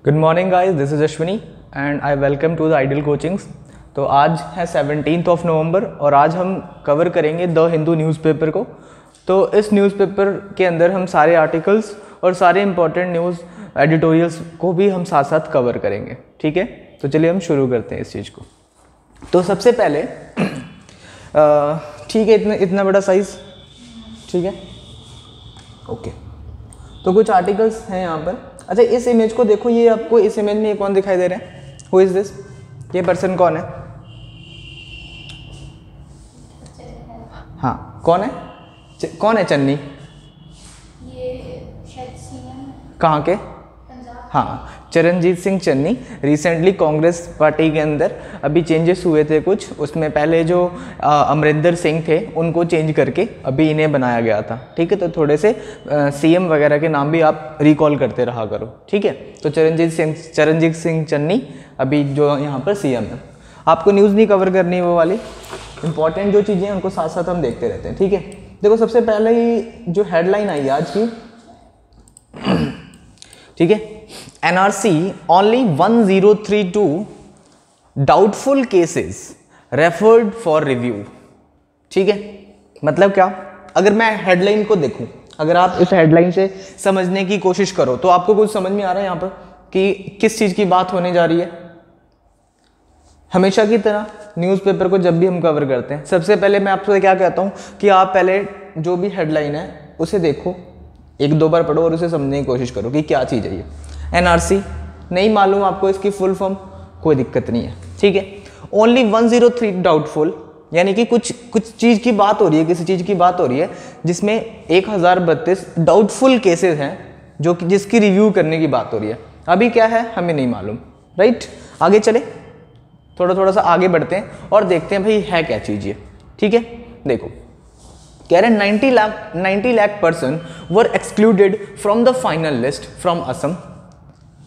Good morning guys, this is Ashwini and I welcome to the ideal coachings. तो आज है 17 नवंबर और आज हम कवर करेंगे द हिंदू न्यूज़पेपर को। तो इस न्यूज़पेपर के अंदर हम सारे आर्टिकल्स और सारे इंपॉर्टेंट न्यूज़ एडिटोरियल्स को भी हम साथ साथ कवर करेंगे। ठीक है, तो चलिए हम शुरू करते हैं इस चीज़ को। तो सबसे पहले ठीक है, इतना बड़ा साइज़ ठीक है, ओके। तो कुछ आर्टिकल्स हैं यहाँ पर। अच्छा, इस इमेज को देखो, ये आपको इस इमेज में ये कौन दिखाई दे रहा है? Who is this? ये पर्सन कौन है? हाँ, कौन है? कौन है चन्नी? ये शायद सीएम कहाँ के? पंजाब। हाँ, चरणजीत सिंह चन्नी। रिसेंटली कांग्रेस पार्टी के अंदर अभी चेंजेस हुए थे कुछ, उसमें पहले जो अमरिंदर सिंह थे उनको चेंज करके अभी इन्हें बनाया गया था। ठीक है, तो थोड़े से सीएम वगैरह के नाम भी आप रिकॉल करते रहा करो। ठीक है, तो चरणजीत सिंह चन्नी अभी जो यहाँ पर सीएम है। आपको न्यूज़ नहीं कवर करनी, वो वाली इंपॉर्टेंट जो चीज़ें हैं उनको साथ साथ हम देखते रहते हैं। ठीक है, देखो सबसे पहले ही जो हेडलाइन आई आज की, ठीक है, NRC only 1032 doubtful cases referred for review। ठीक है, मतलब क्या? अगर मैं हेडलाइन को देखूं, अगर आप इस हेडलाइन से समझने की कोशिश करो तो आपको कुछ समझ में आ रहा है यहाँ पर कि किस चीज़ की बात होने जा रही है। हमेशा की तरह न्यूज़पेपर को जब भी हम कवर करते हैं, सबसे पहले मैं आपसे क्या कहता हूँ कि आप पहले जो भी हेडलाइन है उसे देखो, एक दो बार पढ़ो और उसे समझने की कोशिश करो कि क्या चीज़ है ये। NRC नहीं मालूम आपको इसकी फुल फॉर्म, कोई दिक्कत नहीं है। ठीक है, ओनली 103 डाउटफुल, यानी कि कुछ चीज़ की बात हो रही है, किसी चीज़ की बात हो रही है जिसमें 1032 डाउटफुल केसेस हैं जो कि जिसकी रिव्यू करने की बात हो रही है। अभी क्या है हमें नहीं मालूम, राइट। आगे चले, थोड़ा सा आगे बढ़ते हैं और देखते हैं भाई है क्या चीज़ ये। ठीक है, देखो कह रहे 90 lakh person were excluded from the final list from Assam.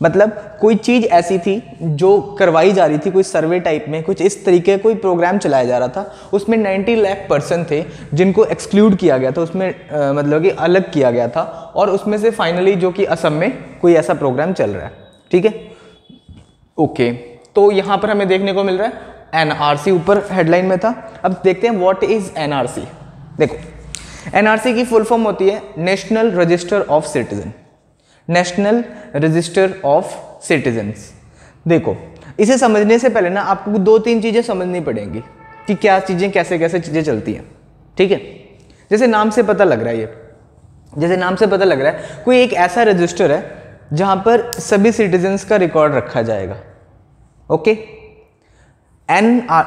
मतलब कोई चीज़ ऐसी थी जो करवाई जा रही थी, कोई सर्वे टाइप में कुछ इस तरीके कोई प्रोग्राम चलाया जा रहा था, उसमें 90 लाख पर्सन थे जिनको एक्सक्लूड किया गया था, उसमें मतलब कि अलग किया गया था, और उसमें से फाइनली जो कि असम में कोई ऐसा प्रोग्राम चल रहा है। ठीक है, ओके। तो यहाँ पर हमें देखने को मिल रहा है NRC ऊपर हेडलाइन में था। अब देखते हैं व्हाट इज NRC। देखो, NRC की फुल फॉर्म होती है national register of citizen. National register of citizens. देखो, इसे समझने से पहले ना आपको दो तीन चीज़ें समझनी पड़ेंगी कि क्या चीज़ें कैसे कैसे चीज़ें चलती हैं। ठीक है, जैसे नाम से पता लग रहा है, जैसे नाम से पता लग रहा है कोई एक ऐसा रजिस्टर है जहाँ पर सभी सिटीजन्स का रिकॉर्ड रखा जाएगा। ओके,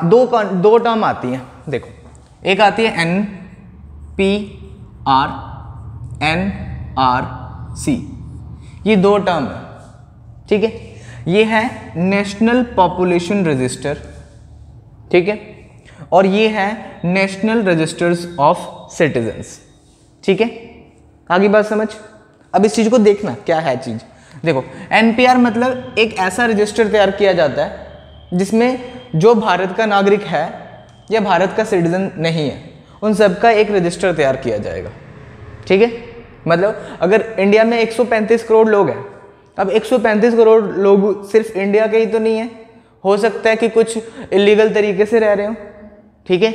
दो टर्म आती हैं। देखो, एक आती है NPR, NRC, ये दो टर्म है। ठीक है, ये है नेशनल पॉपुलेशन रजिस्टर, ठीक है, और ये है नेशनल रजिस्टर्स ऑफ सिटीजन्स। ठीक है, आगे बात समझ। अब इस चीज़ को देखना क्या है चीज़। देखो, NPR मतलब एक ऐसा रजिस्टर तैयार किया जाता है जिसमें जो भारत का नागरिक है या भारत का सिटीजन नहीं है, उन सब का एक रजिस्टर तैयार किया जाएगा। ठीक है, मतलब अगर इंडिया में 135 करोड़ लोग हैं, अब 135 करोड़ लोग सिर्फ इंडिया के ही तो नहीं है, हो सकता है कि कुछ इलीगल तरीके से रह रहे हो। ठीक है,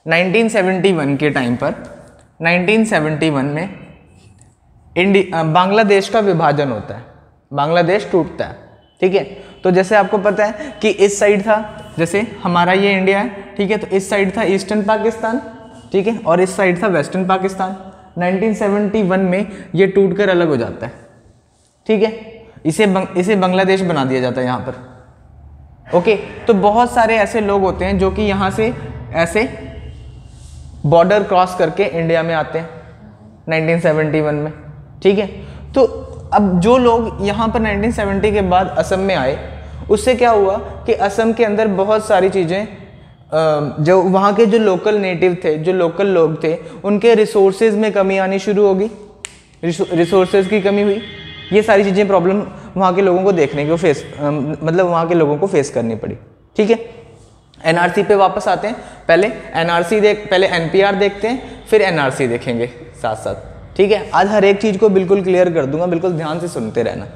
1971 के टाइम पर 1971 में बांग्लादेश का विभाजन होता है, बांग्लादेश टूटता है। ठीक है, तो जैसे आपको पता है कि इस साइड था, जैसे हमारा ये इंडिया है, ठीक है, तो इस साइड था ईस्टर्न पाकिस्तान, ठीक है, और इस साइड था वेस्टर्न पाकिस्तान। 1971 में ये टूटकर अलग हो जाता है। ठीक है, इसे बांग्लादेश बना दिया जाता है यहाँ पर। ओके, तो बहुत सारे ऐसे लोग होते हैं जो कि यहाँ से ऐसे बॉर्डर क्रॉस करके इंडिया में आते हैं 1971 में। ठीक है, तो अब जो लोग यहाँ पर 1970 के बाद असम में आए, उससे क्या हुआ कि असम के अंदर बहुत सारी चीज़ें, जो वहाँ के जो लोकल नेटिव थे, जो लोकल लोग थे, उनके रिसोर्सेज में कमी आनी शुरू होगी, रिसोर्सेज की कमी हुई। ये सारी चीज़ें प्रॉब्लम वहाँ के लोगों को देखने को मतलब वहाँ के लोगों को फेस करनी पड़ी। ठीक है, NRC पे वापस आते हैं। पहले NRC पहले NPR देखते हैं, फिर NRC देखेंगे साथ साथ। ठीक है, आज हर एक चीज़ को बिल्कुल क्लियर कर दूंगा, बिल्कुल ध्यान से सुनते रहना।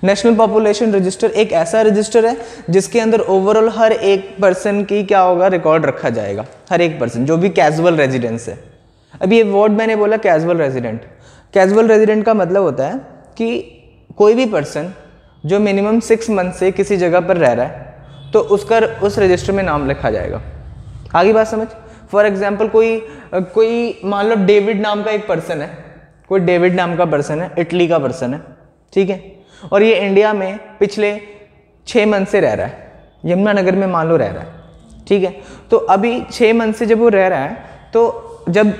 नेशनल पॉपुलेशन रजिस्टर एक ऐसा रजिस्टर है जिसके अंदर ओवरऑल हर एक पर्सन की क्या होगा, रिकॉर्ड रखा जाएगा, हर एक पर्सन जो भी कैजुअल रेजिडेंस है। अभी ये वर्ड मैंने बोला कैजुअल रेजिडेंट, कैजुअल रेजिडेंट का मतलब होता है कि कोई भी पर्सन जो मिनिमम 6 मंथ से किसी जगह पर रह रहा है तो उसका उस रजिस्टर में नाम लिखा जाएगा। आगे बात समझ। फॉर एग्जाम्पल कोई मान लो डेविड नाम का एक पर्सन है, कोई डेविड नाम का पर्सन है, इटली का पर्सन है, ठीक है, और ये इंडिया में पिछले 6 मंथ से रह रहा है, यमुनानगर में मान लो रह रहा है, ठीक है। तो अभी 6 मंथ से जब वो रह रहा है तो जब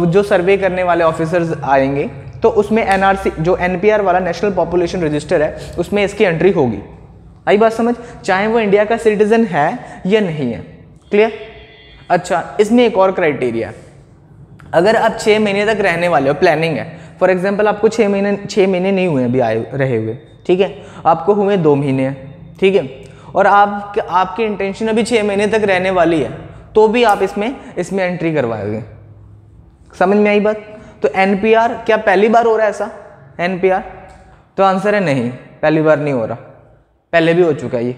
जो सर्वे करने वाले ऑफिसर्स आएंगे तो उसमें एनआरसी जो एनपीआर वाला नेशनल पॉपुलेशन रजिस्टर है उसमें इसकी एंट्री होगी। आई बात समझ, चाहे वो इंडिया का सिटीजन है या नहीं है। क्लियर। अच्छा, इसमें एक और क्राइटेरिया, अगर आप 6 महीने तक रहने वाले हो, प्लानिंग है, फॉर एग्जाम्पल आपको 6 महीने नहीं हुए अभी आए रहे हुए, ठीक है, आपको हुए 2 महीने हैं, ठीक है, और आपकी इंटेंशन अभी 6 महीने तक रहने वाली है तो भी आप इसमें एंट्री करवाओगे। समझ में आई बात। तो एनपीआर क्या पहली बार हो रहा है ऐसा एनपीआर? तो आंसर है नहीं, पहली बार नहीं हो रहा, पहले भी हो चुका है ये,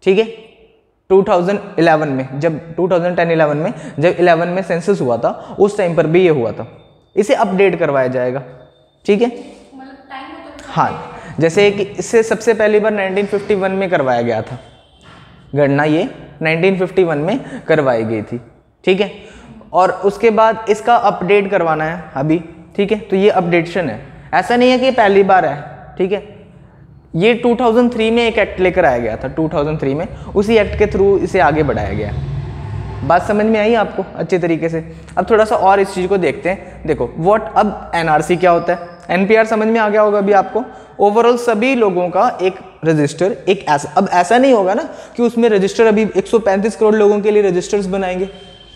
ठीक है। 2011 में जब 2010-11 में जब 11 में सेंसस हुआ था उस टाइम पर भी ये हुआ था, इसे अपडेट करवाया जाएगा, ठीक है। हाँ, जैसे कि इससे सबसे पहली बार 1951 में करवाया गया था गणना, ये 1951 में करवाई गई थी, ठीक है। और उसके बाद इसका अपडेट करवाना है अभी, ठीक है, तो ये अपडेशन है, ऐसा नहीं है कि ये पहली बार है, ठीक है। ये 2003 में एक एक्ट लेकर आया गया था, 2003 में, उसी एक्ट के थ्रू इसे आगे बढ़ाया गया। बात समझ में आई आपको अच्छे तरीके से। अब थोड़ा सा और इस चीज़ को देखते हैं। देखो अब एनआरसी क्या होता है, एनपीआर समझ में आ गया होगा अभी आपको। ओवरऑल सभी लोगों का एक रजिस्टर, एक ऐसा, अब ऐसा नहीं होगा ना कि उसमें रजिस्टर अभी 135 करोड़ लोगों के लिए रजिस्टर्स बनाएंगे,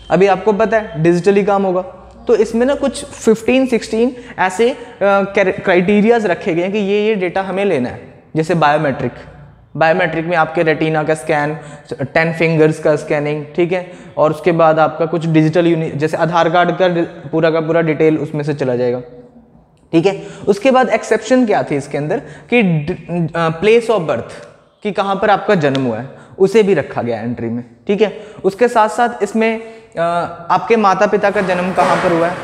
अभी आपको पता है डिजिटली काम होगा। तो इसमें ना कुछ 15-16 ऐसे क्राइटेरियाज रखे गए हैं कि ये डेटा हमें लेना है। जैसे बायोमेट्रिक में आपके रेटिना का स्कैन, 10 फिंगर्स का स्कैनिंग, ठीक है, और उसके बाद आपका कुछ डिजिटल जैसे आधार कार्ड का पूरा डिटेल उसमें से चला जाएगा, ठीक है। उसके बाद एक्सेप्शन क्या थी इसके अंदर कि प्लेस ऑफ बर्थ, कि कहाँ पर आपका जन्म हुआ है, उसे भी रखा गया एंट्री में, ठीक है। उसके साथ साथ इसमें आपके माता पिता का जन्म कहाँ पर हुआ है,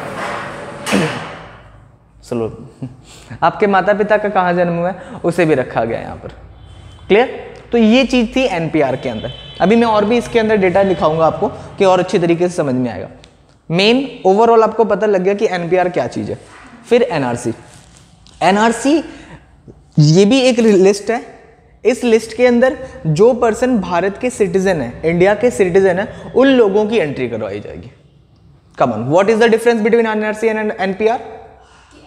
चलो आपके माता पिता का कहाँ जन्म हुआ है उसे भी रखा गया यहाँ पर। क्लियर। तो ये चीज़ थी एनपीआर के अंदर। अभी मैं और भी इसके अंदर डेटा दिखाऊंगा आपको कि और अच्छी तरीके से समझ में आएगा। मेन ओवरऑल आपको पता लग गया कि एनपीआर क्या चीज़ है। फिर एनआरसी ये भी एक लिस्ट है। इस लिस्ट के अंदर जो पर्सन भारत के सिटीजन है, इंडिया के सिटीजन है, उन लोगों की एंट्री करवाई जाएगी। Come on, what is the difference between NRC and NPR?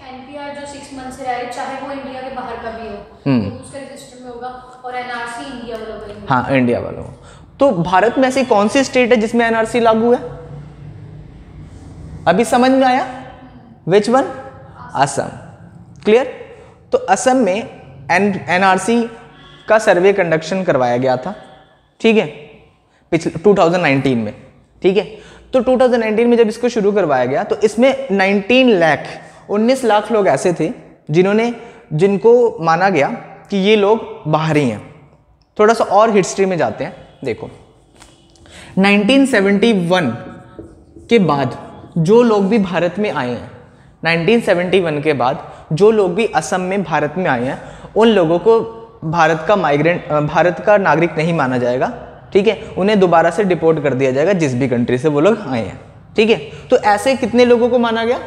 NPR जो 6 मंथ से रह रहे, चाहे वो इंडिया के बाहर का भी हो, तो उसका रजिस्टर में होगा, और एनआरसी इंडिया वालों का। हाँ, इंडिया वालों। तो भारत में ऐसी कौन सी स्टेट है जिसमें एनआरसी लागू है? अभी समझ में आया? Which one? असम। क्लियर। तो असम में एनआरसी का सर्वे कंडक्शन करवाया गया था, ठीक है, पिछले 2019 में, ठीक है। तो 2019 में जब इसको शुरू करवाया गया तो इसमें 19 लाख लोग ऐसे थे जिनको माना गया कि ये लोग बाहरी हैं। थोड़ा सा और हिस्ट्री में जाते हैं। देखो 1971 के बाद जो लोग भी भारत में आए हैं, 1971 के बाद जो लोग भी असम में भारत में आए हैं, उन लोगों को भारत का नागरिक नहीं माना जाएगा, ठीक है। उन्हें दोबारा से डिपोर्ट कर दिया जाएगा जिस भी कंट्री से वो लोग आए हैं, ठीक है। तो ऐसे कितने लोगों को माना गया?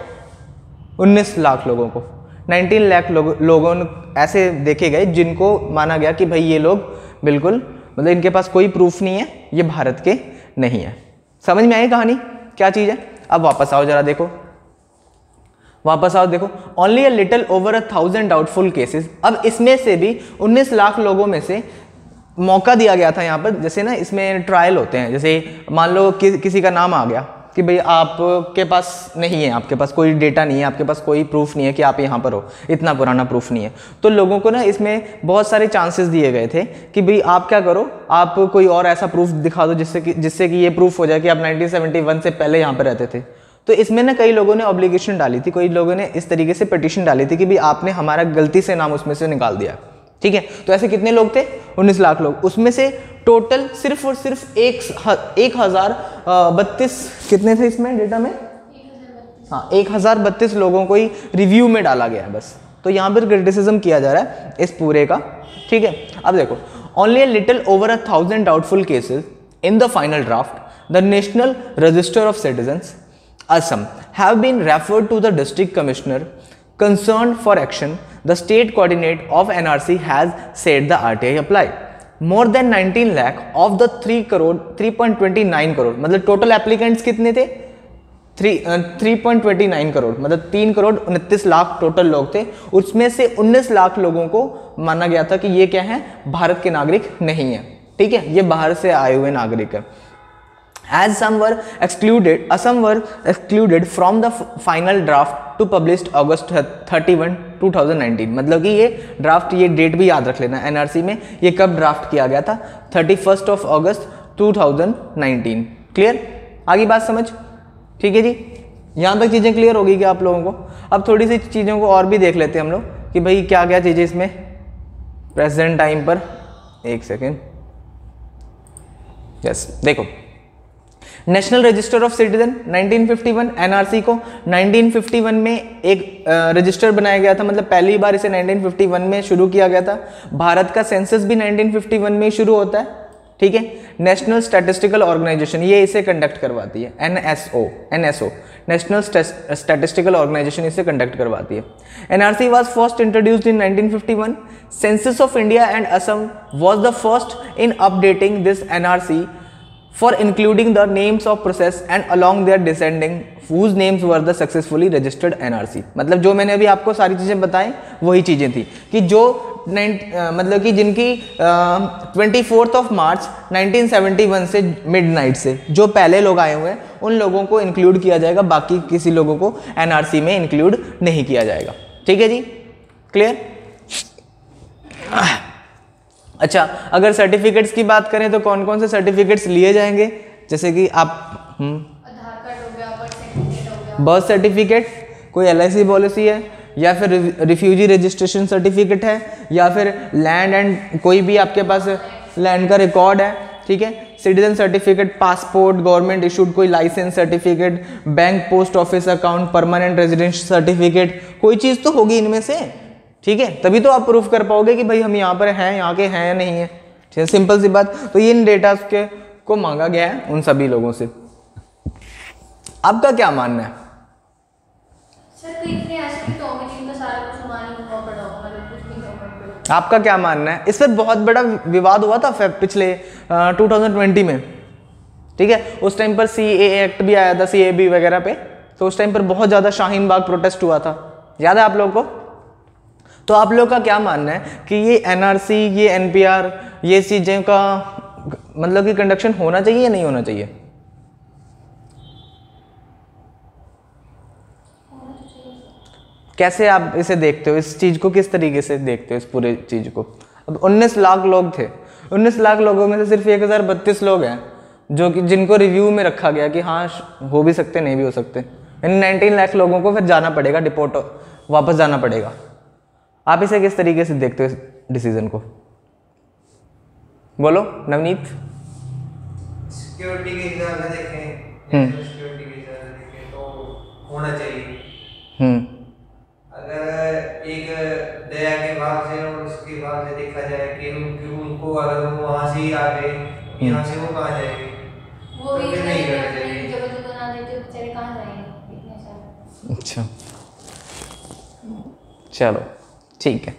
19 लाख लोगों को। 19 लाख लोगों ऐसे देखे गए जिनको माना गया कि भाई ये लोग बिल्कुल, मतलब इनके पास कोई प्रूफ नहीं है, ये भारत के नहीं है। समझ में आई कहानी क्या चीज़ है? अब वापस आओ जरा, देखो only a little over 1000 doubtful cases. अब इसमें से भी 19 लाख लोगों में से मौका दिया गया था यहाँ पर, जैसे ना इसमें ट्रायल होते हैं, जैसे मान लो किसी का नाम आ गया कि भाई आपके पास नहीं है, आपके पास कोई डेटा नहीं है, आपके पास कोई प्रूफ नहीं है कि आप यहाँ पर हो, इतना पुराना प्रूफ नहीं है, तो लोगों को ना इसमें बहुत सारे चांसेस दिए गए थे कि भाई आप क्या करो, आप कोई और ऐसा प्रूफ दिखा दो जिससे कि ये प्रूफ हो जाए कि आप 1971 से पहले यहाँ पर रहते थे। तो इसमें ना कई लोगों ने ऑब्लिगेशन डाली थी, कई लोगों ने इस तरीके से पिटीशन डाली थी कि भी आपने हमारा गलती से नाम उसमें से निकाल दिया, ठीक है। तो ऐसे कितने लोग थे? 19 लाख लोग। उसमें से टोटल सिर्फ और सिर्फ 1032 कितने थे इसमें डेटा में? हाँ, 1032 लोगों को ही रिव्यू में डाला गया है बस। तो यहाँ पर क्रिटिसिज्म किया जा रहा है इस पूरे का, ठीक है। अब देखो, only a little over 1000 doubtful cases in the final draft, the national register of citizens Assam have been referred to the district commissioner concerned for action. The state coordinate of NRC has said the RTI apply. More than 19 lakh of the 3.29 crore, मतलब total applicants कितने थे? 3.29 करोड़, मतलब 3 crore 29 lakh total लोग थे। उसमें से 19 लाख लोगों को माना गया था कि ये क्या है? भारत के नागरिक नहीं है, ठीक है, ये बाहर से आए हुए नागरिक है। As some were excluded from the final draft to published August 31, 2019। मतलब कि ये ड्राफ्ट, ये डेट भी याद रख लेना एनआरसी में, ये कब ड्राफ्ट किया गया था? 31 अगस्त 2019। क्लियर? आगे बात समझ, ठीक है जी। यहाँ तक चीज़ें क्लियर होगी क्या आप लोगों को? अब थोड़ी सी चीज़ों को और भी देख लेते हैं हम लोग कि भाई क्या क्या चीज़ें इसमें प्रेजेंट टाइम पर। एक सेकेंड, यस, देखो, national register of citizen 1951, NRC को 1951 में एक रजिस्टर बनाया गया था, मतलब पहली बार इसे 1951 में शुरू किया गया था। भारत का सेंसस भी 1951 में शुरू होता है, ठीक है। नेशनल स्टैटिस्टिकल ऑर्गेनाइजेशन ये इसे कंडक्ट करवाती है, एनएसओ नेशनल स्टैटिस्टिकल ऑर्गेनाइजेशन इसे कंडक्ट करवाती है। NRC was first introduced in 1951। Census of India and Assam was the first in updating this NRC for including the names of process and along their descending whose names were the successfully registered NRC। मतलब जो मैंने अभी आपको सारी चीज़ें बताएं वही चीज़ें थी कि जो मतलब कि जिनकी 24 मार्च 1971 से मिडनाइट से जो पहले लोग आए हुए हैं उन लोगों को इंक्लूड किया जाएगा, बाकी किसी लोगों को NRC में इंक्लूड नहीं किया जाएगा, ठीक है जी। क्लियर? अच्छा, अगर सर्टिफिकेट्स की बात करें तो कौन कौन से सर्टिफिकेट्स लिए जाएंगे? जैसे कि आप आधार कार्ड हो गया, बर्थ सर्टिफिकेट हो गया, बर्थ सर्टिफिकेट, कोई LIC पॉलिसी है, या फिर रिफ्यूजी रजिस्ट्रेशन सर्टिफिकेट है, या फिर लैंड एंड कोई भी आपके पास लैंड का रिकॉर्ड है, ठीक है। Citizen certificate, passport, government issued कोई licence certificate, bank post office account, permanent residence certificate, कोई चीज़ तो होगी इनमें से, ठीक है। तभी तो आप प्रूफ कर पाओगे कि भाई हम यहाँ पर हैं, यहाँ के हैं या नहीं है, ठीक है, सिंपल सी बात। तो ये इन डेटा के को मांगा गया है उन सभी लोगों से। आपका क्या मानना है? सर तो इतने ऐसे तो का सारा कुछ मान ही हुआ पड़ा होगा, मतलब कुछ भी गवर्नमेंट पे। आपका क्या मानना है? इस पर बहुत बड़ा विवाद हुआ था पिछले 2020 में, ठीक है। उस टाइम पर CAA एक्ट भी आया था, CAB वगैरह पे, तो उस टाइम पर बहुत ज़्यादा शाहीन बाग प्रोटेस्ट हुआ था, याद है आप लोगों को? तो आप लोग का क्या मानना है कि ये NRC, ये NPR, ये चीज़ें का मतलब कि कंडक्शन होना चाहिए या नहीं होना चाहिए? कैसे आप इसे देखते हो, इस चीज़ को किस तरीके से देखते हो, इस पूरे चीज़ को? अब 19 लाख लोग थे, 19 लाख लोगों में से सिर्फ 1032 लोग हैं जो कि जिनको रिव्यू में रखा गया कि हाँ हो भी सकते, नहीं भी हो सकते। यानी 19 लाख लोगों को फिर जाना पड़ेगा, डिपोर्ट वापस जाना पड़ेगा। आप इसे किस तरीके से देखते हो इस डिसीजन को? बोलो नवनीत। सिक्योरिटी के हिसाब से देखें, सिक्योरिटी के हिसाब से देखें तो होना चाहिए। अगर एक दया के भाव से और उसके भाव से देखा जाए कि उनको अगर वो वहाँ से ही आ गए, यहाँ से वो कहाँ जाएंगे? वो भी तो नहीं करना चाहिए। जगह जगह ना देते बेचारे कहाँ जाएंगे इतने सारे। अच्छा, चलो ठीक है,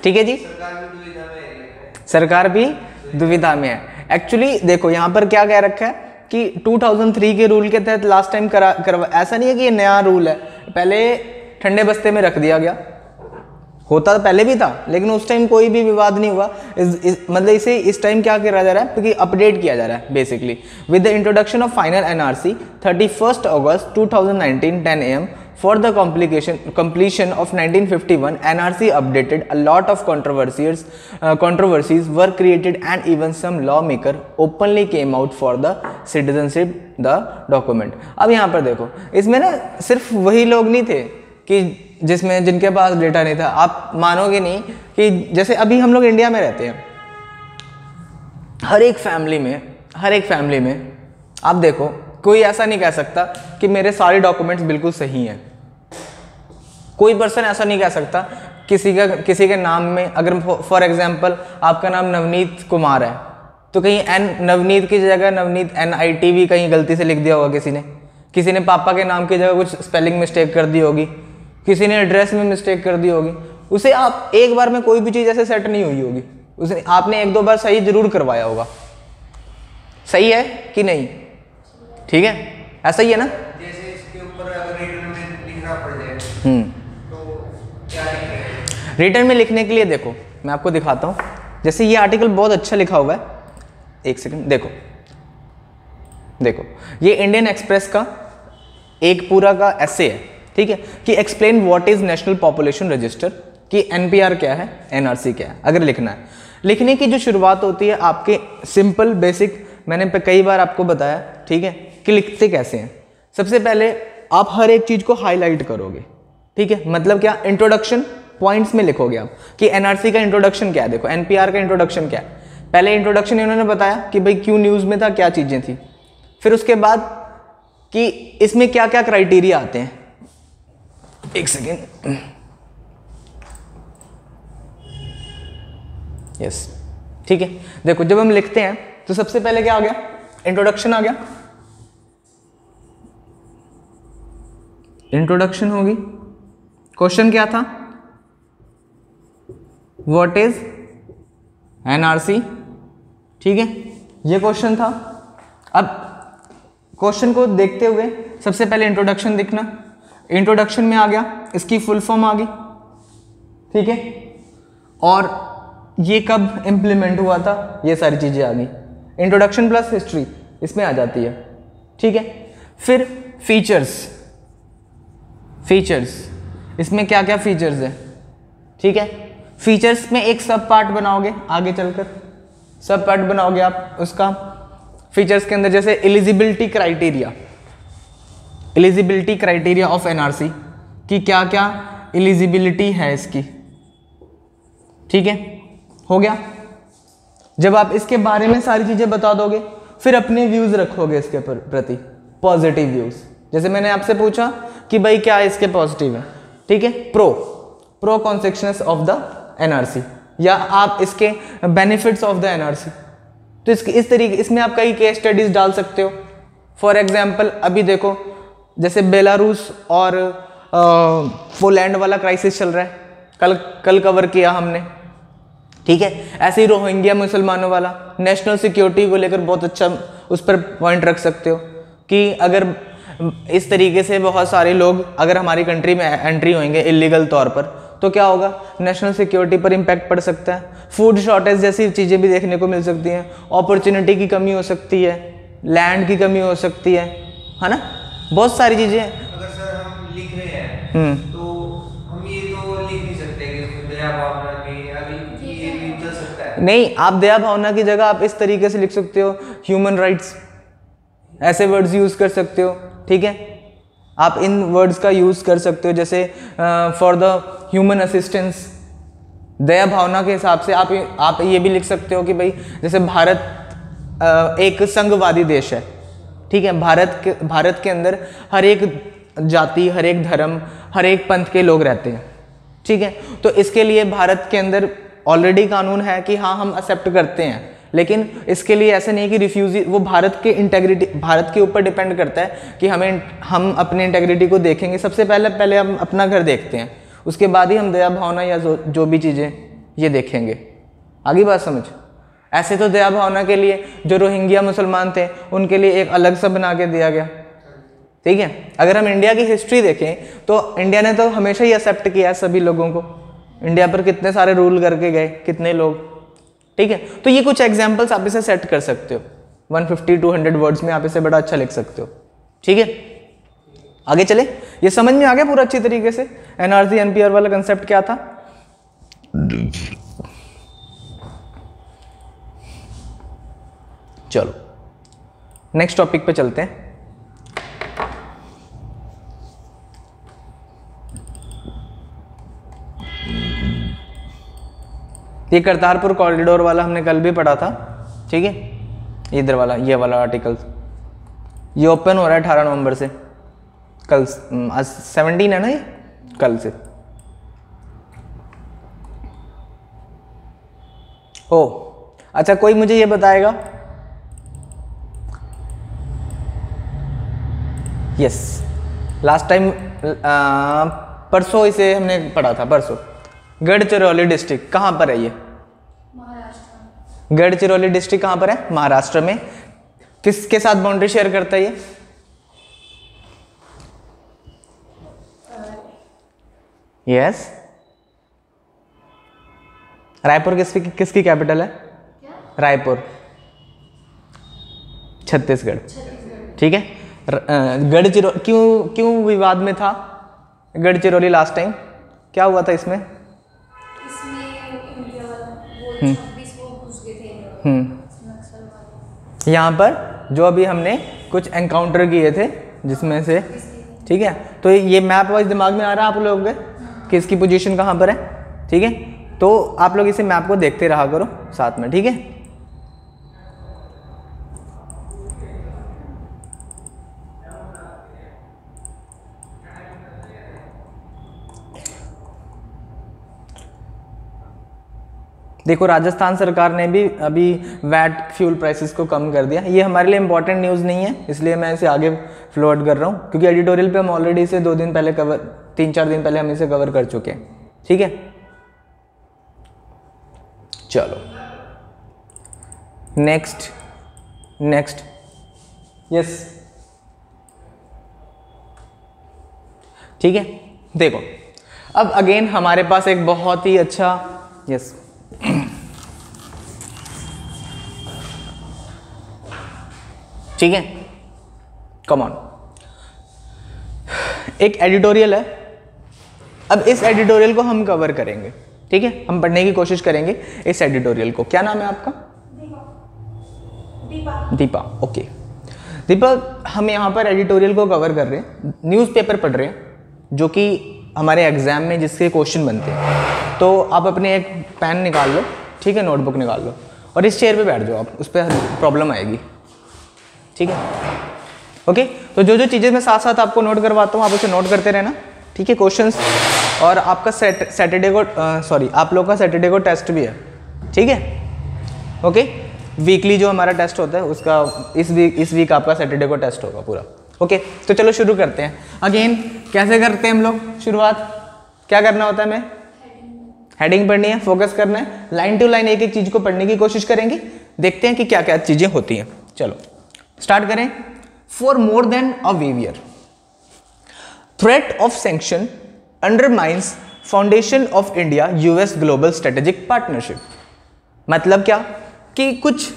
ठीक है जी। सरकार भी दुविधा में है। एक्चुअली देखो यहाँ पर क्या कह रखा है कि 2003 के रूल के तहत लास्ट टाइम करवा, ऐसा नहीं है कि ये नया रूल है, पहले ठंडे बस्ते में रख दिया गया, होता तो पहले भी था लेकिन उस टाइम कोई भी विवाद नहीं हुआ। मतलब इसे इस टाइम क्या करा जा रहा है क्योंकि अपडेट किया जा रहा है basically with the introduction of final NRC 31 August 2019 10 AM for the completion of 1951 NRC updated a lot of controversies were created and even some lawmaker openly came out for the citizenship the document। अब यहाँ पर देखो, इसमें ना सिर्फ वही लोग नहीं थे कि जिनके पास डेटा नहीं था। आप मानोगे नहीं कि जैसे अभी हम लोग इंडिया में रहते हैं, हर एक फैमिली में आप देखो, कोई ऐसा नहीं कह सकता कि मेरे सारे डॉक्यूमेंट्स बिल्कुल सही हैं। कोई पर्सन ऐसा नहीं कह सकता किसी के नाम में, अगर फॉर एग्जांपल आपका नाम नवनीत कुमार है तो कहीं नवनीत की जगह नवनीत NITV कहीं गलती से लिख दिया होगा किसी ने पापा के नाम की जगह कुछ स्पेलिंग मिस्टेक कर दी होगी, किसी ने एड्रेस में मिस्टेक कर दी होगी। उसे आप एक बार में कोई भी चीज़ ऐसे सेट नहीं हुई होगी, उसे आपने 1-2 बार सही जरूर करवाया होगा। सही है कि नहीं? ठीक है, ऐसा ही है ना। जैसे इसके ऊपर अगर रिटर्न में लिखना पड़ जाए तो क्या लिखें? रिटर्न में लिखने के लिए देखो, मैं आपको दिखाता हूँ। जैसे ये आर्टिकल बहुत अच्छा लिखा हुआ है, एक सेकंड देखो, ये इंडियन एक्सप्रेस का एक पूरा का ऐसे है, ठीक है, कि explain what is national population register, कि NPR क्या है, NRC क्या है। अगर लिखना है, लिखने की जो शुरुआत होती है आपके सिंपल बेसिक, मैंने कई बार आपको बताया, ठीक है, कि लिखते कैसे हैं। सबसे पहले आप हर एक चीज़ को हाईलाइट करोगे, ठीक है, मतलब क्या, इंट्रोडक्शन पॉइंट्स में लिखोगे आप कि NRC का इंट्रोडक्शन क्या है। देखो NPR का इंट्रोडक्शन क्या है, पहले इंट्रोडक्शन इन्होंने बताया कि भाई क्यों न्यूज़ में था, क्या चीज़ें थी, फिर उसके बाद कि इसमें क्या क्या क्राइटेरिया आते हैं। एक सेकेंड, यस, ठीक है। देखो जब हम लिखते हैं तो सबसे पहले क्या आ गया, इंट्रोडक्शन आ गया, इंट्रोडक्शन होगी। क्वेश्चन क्या था, व्हाट इज NRC, ठीक है, ये क्वेश्चन था। अब क्वेश्चन को देखते हुए सबसे पहले इंट्रोडक्शन लिखना, इंट्रोडक्शन में आ गया, इसकी फुल फॉर्म आ गई, ठीक है, और ये कब इम्प्लीमेंट हुआ था, ये सारी चीज़ें आ गई। इंट्रोडक्शन प्लस हिस्ट्री इसमें आ जाती है, ठीक है। फिर फीचर्स, इसमें क्या क्या फीचर्स है, ठीक है। फीचर्स में एक सब पार्ट बनाओगे, आगे चलकर सब पार्ट बनाओगे आप उसका। फीचर्स के अंदर जैसे एलिजिबिलिटी क्राइटेरिया ऑफ NRC, कि क्या क्या एलिजिबिलिटी है इसकी, ठीक है, हो गया। जब आप इसके बारे में सारी चीज़ें बता दोगे, फिर अपने व्यूज़ रखोगे इसके प्रति, पॉजिटिव व्यूज़। जैसे मैंने आपसे पूछा कि भाई क्या इसके पॉजिटिव है, ठीक है, प्रो कॉन्सेक्शंस ऑफ द NRC, या आप इसके बेनिफिट्स ऑफ द NRC। तो इस तरीके इसमें आप कई केस स्टडीज डाल सकते हो। फॉर एग्जाम्पल अभी देखो, जैसे बेलारूस और पोलैंड वाला क्राइसिस चल रहा है, कल कवर किया हमने, ठीक है। ऐसे ही रोहिंग्या मुसलमानों वाला, नेशनल सिक्योरिटी को लेकर बहुत अच्छा उस पर पॉइंट रख सकते हो कि अगर इस तरीके से बहुत सारे लोग अगर हमारी कंट्री में एंट्री होंगे इलीगल तौर पर, तो क्या होगा, नेशनल सिक्योरिटी पर इम्पैक्ट पड़ सकता है। फूड शॉर्टेज जैसी चीज़ें भी देखने को मिल सकती हैं, अपॉर्चुनिटी की कमी हो सकती है, लैंड की कमी हो सकती है ना, बहुत सारी चीज़ें हैं। अगर सर हम लिख रहे हैं तो हम ये तो लिख नहीं सकते कि दया भावना की, अगर ये भी चल सकता है। नहीं, आप दया भावना की जगह आप इस तरीके से लिख सकते हो, ह्यूमन राइट्स, ऐसे वर्ड्स यूज़ कर सकते हो, ठीक है। आप इन वर्ड्स का यूज़ कर सकते हो, जैसे फॉर द ह्यूमन असिस्टेंस, दया भावना के हिसाब से आप ये भी लिख सकते हो कि भाई जैसे भारत एक संघवादी देश है, ठीक है। भारत के अंदर हर एक जाति, हर एक धर्म, हर एक पंथ के लोग रहते हैं, ठीक है। तो इसके लिए भारत के अंदर ऑलरेडी कानून है कि हाँ हम एक्सेप्ट करते हैं, लेकिन इसके लिए ऐसा नहीं है कि रिफ्यूजी, वो भारत के ऊपर डिपेंड करता है कि हम अपनी इंटेग्रिटी को देखेंगे। सबसे पहले हम अपना घर देखते हैं, उसके बाद ही हम दया भावना या जो भी चीज़ें ये देखेंगे। आगे बात समझ। ऐसे तो दया भावना के लिए जो रोहिंग्या मुसलमान थे उनके लिए एक अलग सा बना के दिया गया, ठीक है। अगर हम इंडिया की हिस्ट्री देखें तो इंडिया ने तो हमेशा ही एक्सेप्ट किया है सभी लोगों को। इंडिया पर कितने सारे रूल करके गए, कितने लोग, ठीक है। तो ये कुछ एग्जाम्पल्स आप इसे सेट कर सकते हो, 150-200 वर्ड्स में आप इसे बड़ा अच्छा लिख सकते हो, ठीक है। आगे चले, ये समझ में आ गया पूरा अच्छी तरीके से एनआरसी एनपीआर वाला कंसेप्ट क्या था। चलो नेक्स्ट टॉपिक पे चलते हैं। ये करतारपुर कॉरिडोर वाला हमने कल भी पढ़ा था, ठीक है, इधर वाला ये वाला आर्टिकल ये ओपन हो रहा है 18 नवंबर से, कल आज 17 है ना, ये कल से। ओ अच्छा, कोई मुझे ये बताएगा, यस लास्ट टाइम परसों इसे हमने पढ़ा था, परसों गढ़चिरौली डिस्ट्रिक्ट कहाँ पर है ये? महाराष्ट्र। गढ़चिरौली डिस्ट्रिक्ट कहाँ पर है? महाराष्ट्र में। किसके साथ बाउंड्री शेयर करता है ये? यस रायपुर किसकी कैपिटल है? रायपुर, छत्तीसगढ़, ठीक है। गढ़चिरौली क्यों विवाद में था गढ़चिरौली लास्ट टाइम? क्या हुआ था इसमें? इंडिया वाला वो 26 वो घुस गए थे नक्सलवादी। यहाँ पर जो अभी हमने कुछ एनकाउंटर किए थे जिसमें से, ठीक है, तो ये मैप वाइज दिमाग में आ रहा है आप लोगों के कि इसकी पोजीशन कहाँ पर है, ठीक है। तो आप लोग इसे मैप को देखते रहा करो साथ में, ठीक है। देखो राजस्थान सरकार ने भी अभी वैट फ्यूल प्राइसेस को कम कर दिया। ये हमारे लिए इंपॉर्टेंट न्यूज़ नहीं है, इसलिए मैं इसे आगे फॉरवर्ड कर रहा हूँ, क्योंकि एडिटोरियल पे हम ऑलरेडी इसे 2 दिन पहले कवर, 3-4 दिन पहले हम इसे कवर कर चुके हैं, ठीक है। चलो नेक्स्ट यस, ठीक है। देखो अब अगेन हमारे पास एक बहुत ही अच्छा, यस ठीक है, कम ऑन, एक एडिटोरियल है। अब इस एडिटोरियल को हम कवर करेंगे, ठीक है, हम पढ़ने की कोशिश करेंगे इस एडिटोरियल को। क्या नाम है आपका? दीपा। ओके दीपा, हम यहाँ पर एडिटोरियल को कवर कर रहे हैं, न्यूज़पेपर पढ़ रहे हैं जो कि हमारे एग्जाम में जिसके क्वेश्चन बनते हैं। तो आप अपने एक पेन निकाल लो, ठीक है, नोटबुक निकाल लो और इस चेयर पे बैठ जाओ, आप उस पर प्रॉब्लम आएगी, ठीक है। ओके, तो जो चीज़ें मैं साथ साथ आपको नोट करवाता हूँ आप उसे नोट करते रहना, ठीक है, क्वेश्चंस। और आपका सैटरडे को आप लोग का सैटरडे को टेस्ट भी है, ठीक है। ओके, वीकली जो हमारा टेस्ट होता है उसका इस वीक आपका सैटरडे को टेस्ट होगा पूरा। ओके, तो चलो शुरू करते हैं। अगेन कैसे करते हैं हम लोग शुरुआत? क्या करना होता है? हमें हेडिंग पढ़नी है, फोकस करना है, लाइन टू लाइन एक एक चीज़ को पढ़ने की कोशिश करेंगे, देखते हैं कि क्या क्या चीज़ें होती हैं। चलो स्टार्ट करें। For more than a weaver, threat of sanction undermines foundation of India US global strategic partnership. मतलब क्या कि कुछ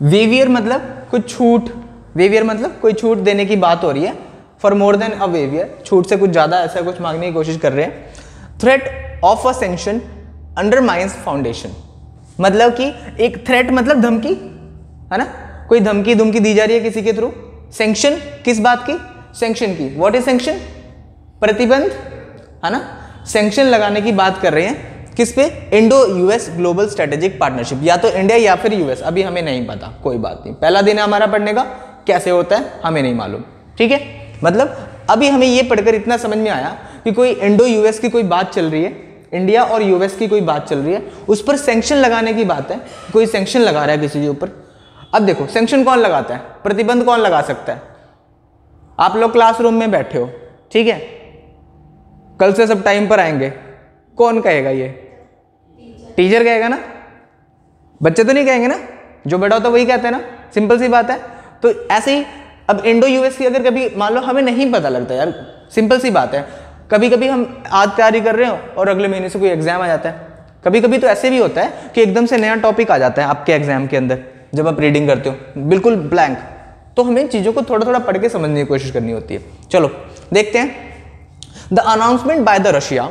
वीवियर मतलब कुछ छूट, वीवियर मतलब कोई छूट देने की बात हो रही है। फॉर मोर देन अ वीवियर, छूट से कुछ ज़्यादा ऐसा कुछ मांगने की कोशिश कर रहे हैं। Threat of a sanction undermines foundation, मतलब कि एक थ्रेट मतलब धमकी, है ना, कोई धमकी दी जा रही है किसी के थ्रू। सैंक्शन किस बात की? सैंक्शन की। What is sanction? प्रतिबंध, है ना। सैंक्शन लगाने की बात कर रहे हैं किस पे? Indo US global strategic partnership, या तो इंडिया या फिर यूएस, अभी हमें नहीं पता, कोई बात नहीं, पहला दिन है हमारा पढ़ने का, कैसे होता है हमें नहीं मालूम, ठीक है। मतलब अभी हमें ये पढ़कर इतना समझ में आया कि कोई इंडो यूएस की कोई बात चल रही है, इंडिया और यूएस की कोई बात चल रही है, उस पर सैंक्शन लगाने की बात है, कोई सैंक्शन लगा रहा है किसी के ऊपर। अब देखो सैंक्शन कौन लगाता है, प्रतिबंध कौन लगा सकता है? आप लोग क्लासरूम में बैठे हो, ठीक है, कल से सब टाइम पर आएंगे, कौन कहेगा? ये टीचर कहेगा ना, बच्चे तो नहीं कहेंगे ना, जो बड़ा होता है वही कहते हैं ना, सिंपल सी बात है। तो ऐसे ही अब इंडो यूएस की अगर कभी मान लो हमें नहीं पता लगता यार, सिंपल सी बात है, कभी कभी हम आज तैयारी कर रहे हो और अगले महीने से कोई एग्जाम आ जाता है, कभी कभी तो ऐसे भी होता है कि एकदम से नया टॉपिक आ जाता है आपके एग्जाम के अंदर, जब आप रीडिंग करते हो बिल्कुल ब्लैंक, तो हमें चीज़ों को थोड़ा थोड़ा पढ़ के समझने की कोशिश करनी होती है। चलो देखते हैं। The announcement by the Russia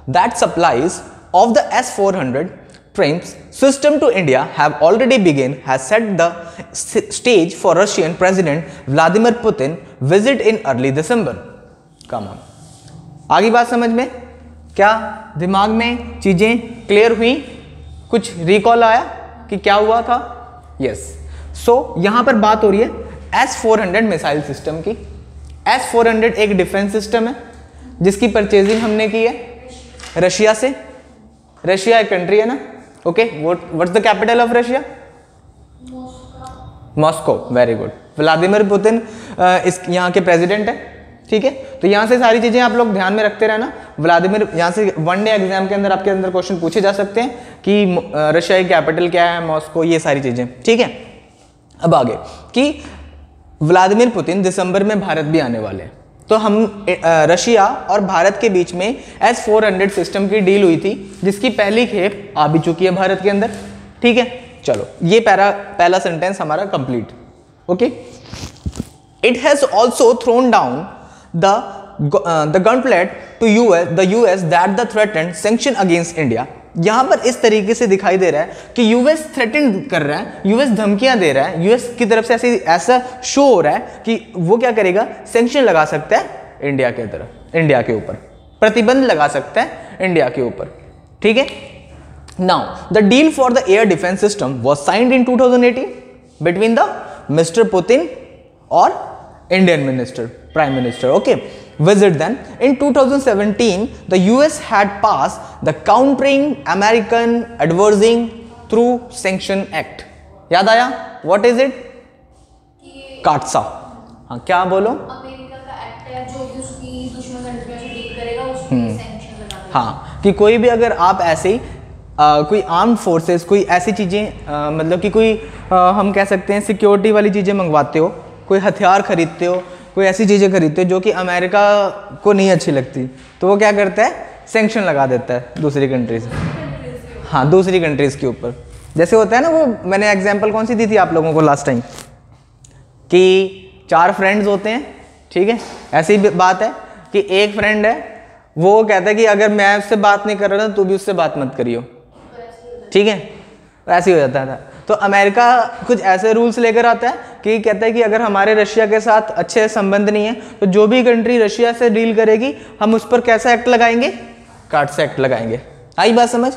that supplies of the S-400 trains system to India have already begun has set the stage for Russian President Vladimir Putin visit in early December. Come on. आगे बात समझ में? क्या दिमाग में चीज़ें clear हुई? कुछ रिकॉल आया कि क्या हुआ था? यस। सो यहाँ पर बात हो रही है S-400 मिसाइल सिस्टम की। S-400 एक डिफेंस सिस्टम है जिसकी परचेजिंग हमने की है रशिया से। रशिया एक कंट्री है ना, okay. What's the capital of Russia? Moscow. Very good. Vladimir Putin इस यहाँ के प्रेसिडेंट है, ठीक है। तो यहाँ से सारी चीजें आप लोग ध्यान में रखते रहना। व्लादिमीर, यहाँ से वन डे एग्जाम के अंदर आपके अंदर क्वेश्चन पूछे जा सकते हैं कि रशिया की कैपिटल क्या है, मॉस्को, ये सारी चीजें, ठीक है। अब आगे कि व्लादिमीर पुतिन दिसंबर में भारत भी आने वाले हैं, तो हम रशिया और भारत के बीच में S-400 सिस्टम की डील हुई थी जिसकी पहली खेप आ भी चुकी है भारत के अंदर, ठीक है। चलो ये पहला सेंटेंस हमारा complete, okay. It has also thrown down the gauntlet to the US that the threatened sanction against India. यहां पर इस तरीके से दिखाई दे रहा है कि यूएस थ्रेटन कर रहा है, यूएस धमकियां दे रहा है, यूएस की तरफ से ऐसा शो हो रहा है कि वो क्या करेगा, सैंक्शन लगा सकता है इंडिया के तरफ, इंडिया के ऊपर प्रतिबंध लगा सकता है इंडिया के ऊपर, ठीक है। Now the deal for the air defence system was signed in 2018 between the mister Putin और Indian minister, prime minister, okay. Visit then. In 2017, the US had passed the Countering American Adversarying Through Sanction Act. याद आया? What is it? काटसा। हाँ, क्या बोलो? America का act है जो भी उसकी दुश्मन कंट्रियों से डील करेगा उसको सैंक्शन लगा देगा। हाँ, कि कोई भी अगर आप ऐसे ही कोई आर्म्ड फोर्सेस, कोई ऐसी चीज़ें मतलब कि कोई हम कह सकते हैं सिक्योरिटी वाली चीज़ें मंगवाते हो, कोई हथियार खरीदते हो, कोई ऐसी चीज़ें खरीदते हो जो कि अमेरिका को नहीं अच्छी लगती, तो वो क्या करता है, सैंक्शन लगा देता है दूसरी कंट्रीज, हाँ दूसरी कंट्रीज़ के ऊपर। जैसे होता है ना, वो मैंने एग्जांपल कौन सी दी थी आप लोगों को लास्ट टाइम, कि 4 फ्रेंड्स होते हैं, ठीक है। ऐसी बात है कि एक फ्रेंड है, वो कहता है कि अगर मैं उससे बात नहीं कर रहा था तो भी उससे बात मत करियो, ठीक है। ऐसे ही हो जाता था। तो अमेरिका कुछ ऐसे रूल्स लेकर आता है कि कहता है कि अगर हमारे रशिया के साथ अच्छे संबंध नहीं है तो जो भी कंट्री रशिया से डील करेगी हम उस पर कैसा एक्ट लगाएंगे, काटसा एक्ट लगाएंगे। आई बात समझ?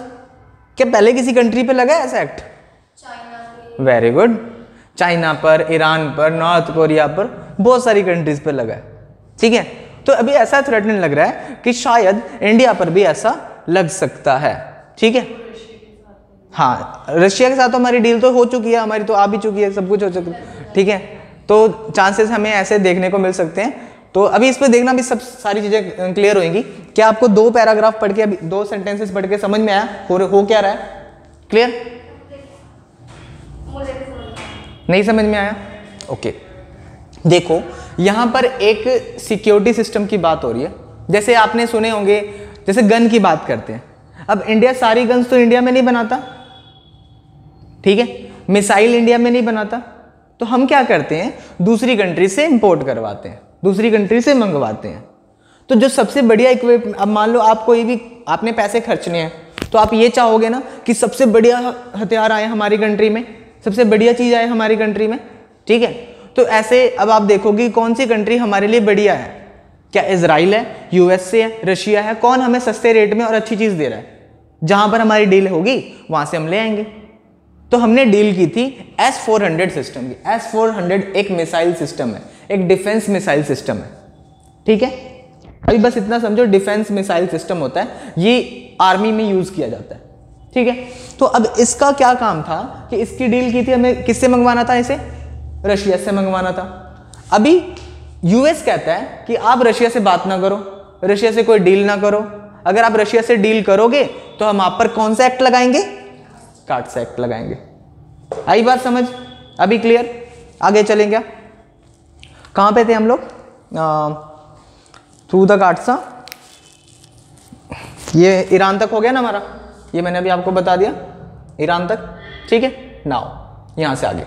क्या पहले किसी कंट्री पे लगा ऐसा act? China. Very good. China पर, ईरान पर, नॉर्थ कोरिया पर, बहुत सारी कंट्रीज पर लगा है, ठीक है। तो अभी ऐसा थ्रेटन लग रहा है कि शायद इंडिया पर भी ऐसा लग सकता है, ठीक है। हाँ, रशिया के साथ तो हमारी डील तो हो चुकी है, हमारी तो आ भी चुकी है, सब कुछ हो चुका है, ठीक है। तो चांसेस हमें ऐसे देखने को मिल सकते हैं। तो अभी इस पे देखना भी सब सारी चीज़ें क्लियर होंगी। क्या आपको 2 पैराग्राफ पढ़ के, अभी 2 सेंटेंसेस पढ़ के समझ में आया हो क्या रहा है? क्लियर? नहीं समझ में आया? ओके। देखो यहाँ पर एक सिक्योरिटी सिस्टम की बात हो रही है। जैसे आपने सुने होंगे, जैसे गन की बात करते हैं, अब इंडिया सारी गन्स तो इंडिया में नहीं बनाता, ठीक है। मिसाइल इंडिया में नहीं बनाता, तो हम क्या करते हैं, दूसरी कंट्री से इंपोर्ट करवाते हैं, दूसरी कंट्री से मंगवाते हैं। तो जो सबसे बढ़िया इक्विपमेंट, अब मान लो आप कोई भी, आपने पैसे खर्चने हैं, तो आप ये चाहोगे ना कि सबसे बढ़िया हथियार आए हमारी कंट्री में, सबसे बढ़िया चीज़ आए हमारी कंट्री में, ठीक है। तो ऐसे अब आप देखोगे कौन सी कंट्री हमारे लिए बढ़िया है। क्या इजराइल है, यूएसए है, रशिया है, कौन हमें सस्ते रेट में और अच्छी चीज़ दे रहा है? जहाँ पर हमारी डील होगी वहाँ से हम ले आएंगे। तो हमने डील की थी S-400 सिस्टम की। S-400 एक मिसाइल सिस्टम है, एक डिफेंस मिसाइल सिस्टम है, ठीक है। अभी बस इतना समझो, डिफेंस मिसाइल सिस्टम होता है, ये आर्मी में यूज़ किया जाता है, ठीक है। तो अब इसका क्या काम था कि इसकी डील की थी, हमें किससे मंगवाना था, इसे रशिया से मंगवाना था। अभी यूएस कहता है कि आप रशिया से बात ना करो, रशिया से कोई डील ना करो, अगर आप रशिया से डील करोगे तो हम आप पर कौन सा एक्ट लगाएंगे, काटसा एक्ट लगाएंगे। आई बात समझ? अभी क्लियर? आगे चलें क्या? कहाँ पे थे हम लोग? थ्रू द काटसा, ये ईरान तक हो गया ना हमारा, ये मैंने अभी आपको बता दिया, ईरान तक, ठीक है। नाउ यहाँ से आगे,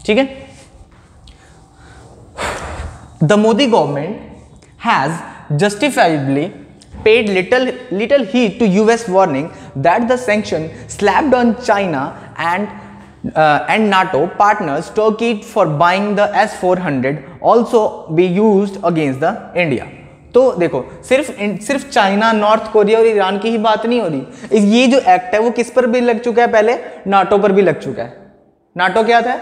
ठीक है। The Modi government has justifiably paid little heed to US warning that the sanction slapped on China and NATO partners Turkey for buying the S-400 also be used against the India. तो देखो सिर्फ China, north Korea और Iran की ही बात नहीं हो रही। ये जो एक्ट है वो किस पर भी लग चुका है, पहले नाटो पर भी लग चुका है। नाटो क्या था?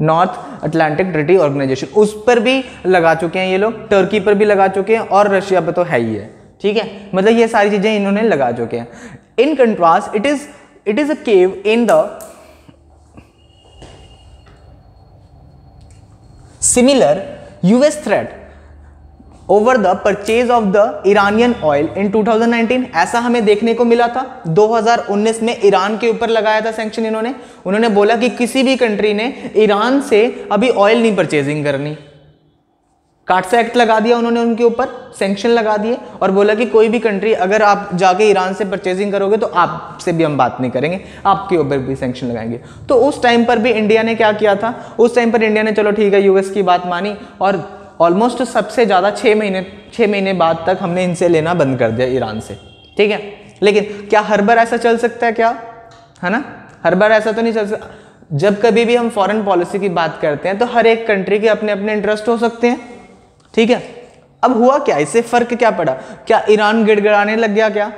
नॉर्थ अटलांटिक ट्रीटी ऑर्गेनाइजेशन, उस पर भी लगा चुके हैं ये लोग, टर्की पर भी लगा चुके हैं और रशिया पर तो है ही है। ठीक है, मतलब ये सारी चीजें इन्होंने लगा चुके हैं। In contrast it is a cave in the similar US threat over the purchase of the Iranian oil in 2019। ऐसा हमें देखने को मिला था 2019 में ईरान के ऊपर लगाया था सैंक्शन इन्होंने। उन्होंने बोला कि किसी भी कंट्री ने ईरान से अभी ऑयल नहीं परचेजिंग करनी। काटसा एक्ट लगा दिया उन्होंने, उनके ऊपर सैंक्शन लगा दिए और बोला कि कोई भी कंट्री अगर आप जाके ईरान से परचेजिंग करोगे तो आपसे भी हम बात नहीं करेंगे, आपके ऊपर भी सैंक्शन लगाएंगे। तो उस टाइम पर भी इंडिया ने क्या किया था, उस टाइम पर इंडिया ने चलो ठीक है यूएस की बात मानी और ऑलमोस्ट सबसे ज़्यादा 6 महीने बाद तक हमने इनसे लेना बंद कर दिया ईरान से। ठीक है, लेकिन क्या हर बार ऐसा चल सकता है क्या, है ना? हर बार ऐसा तो नहीं चल सकता। जब कभी भी हम फॉरेन पॉलिसी की बात करते हैं तो हर एक कंट्री के अपने अपने इंटरेस्ट हो सकते हैं। ठीक है, अब हुआ क्या, इससे फर्क क्या पड़ा? क्या ईरान गिड़गिड़ाने लग गया?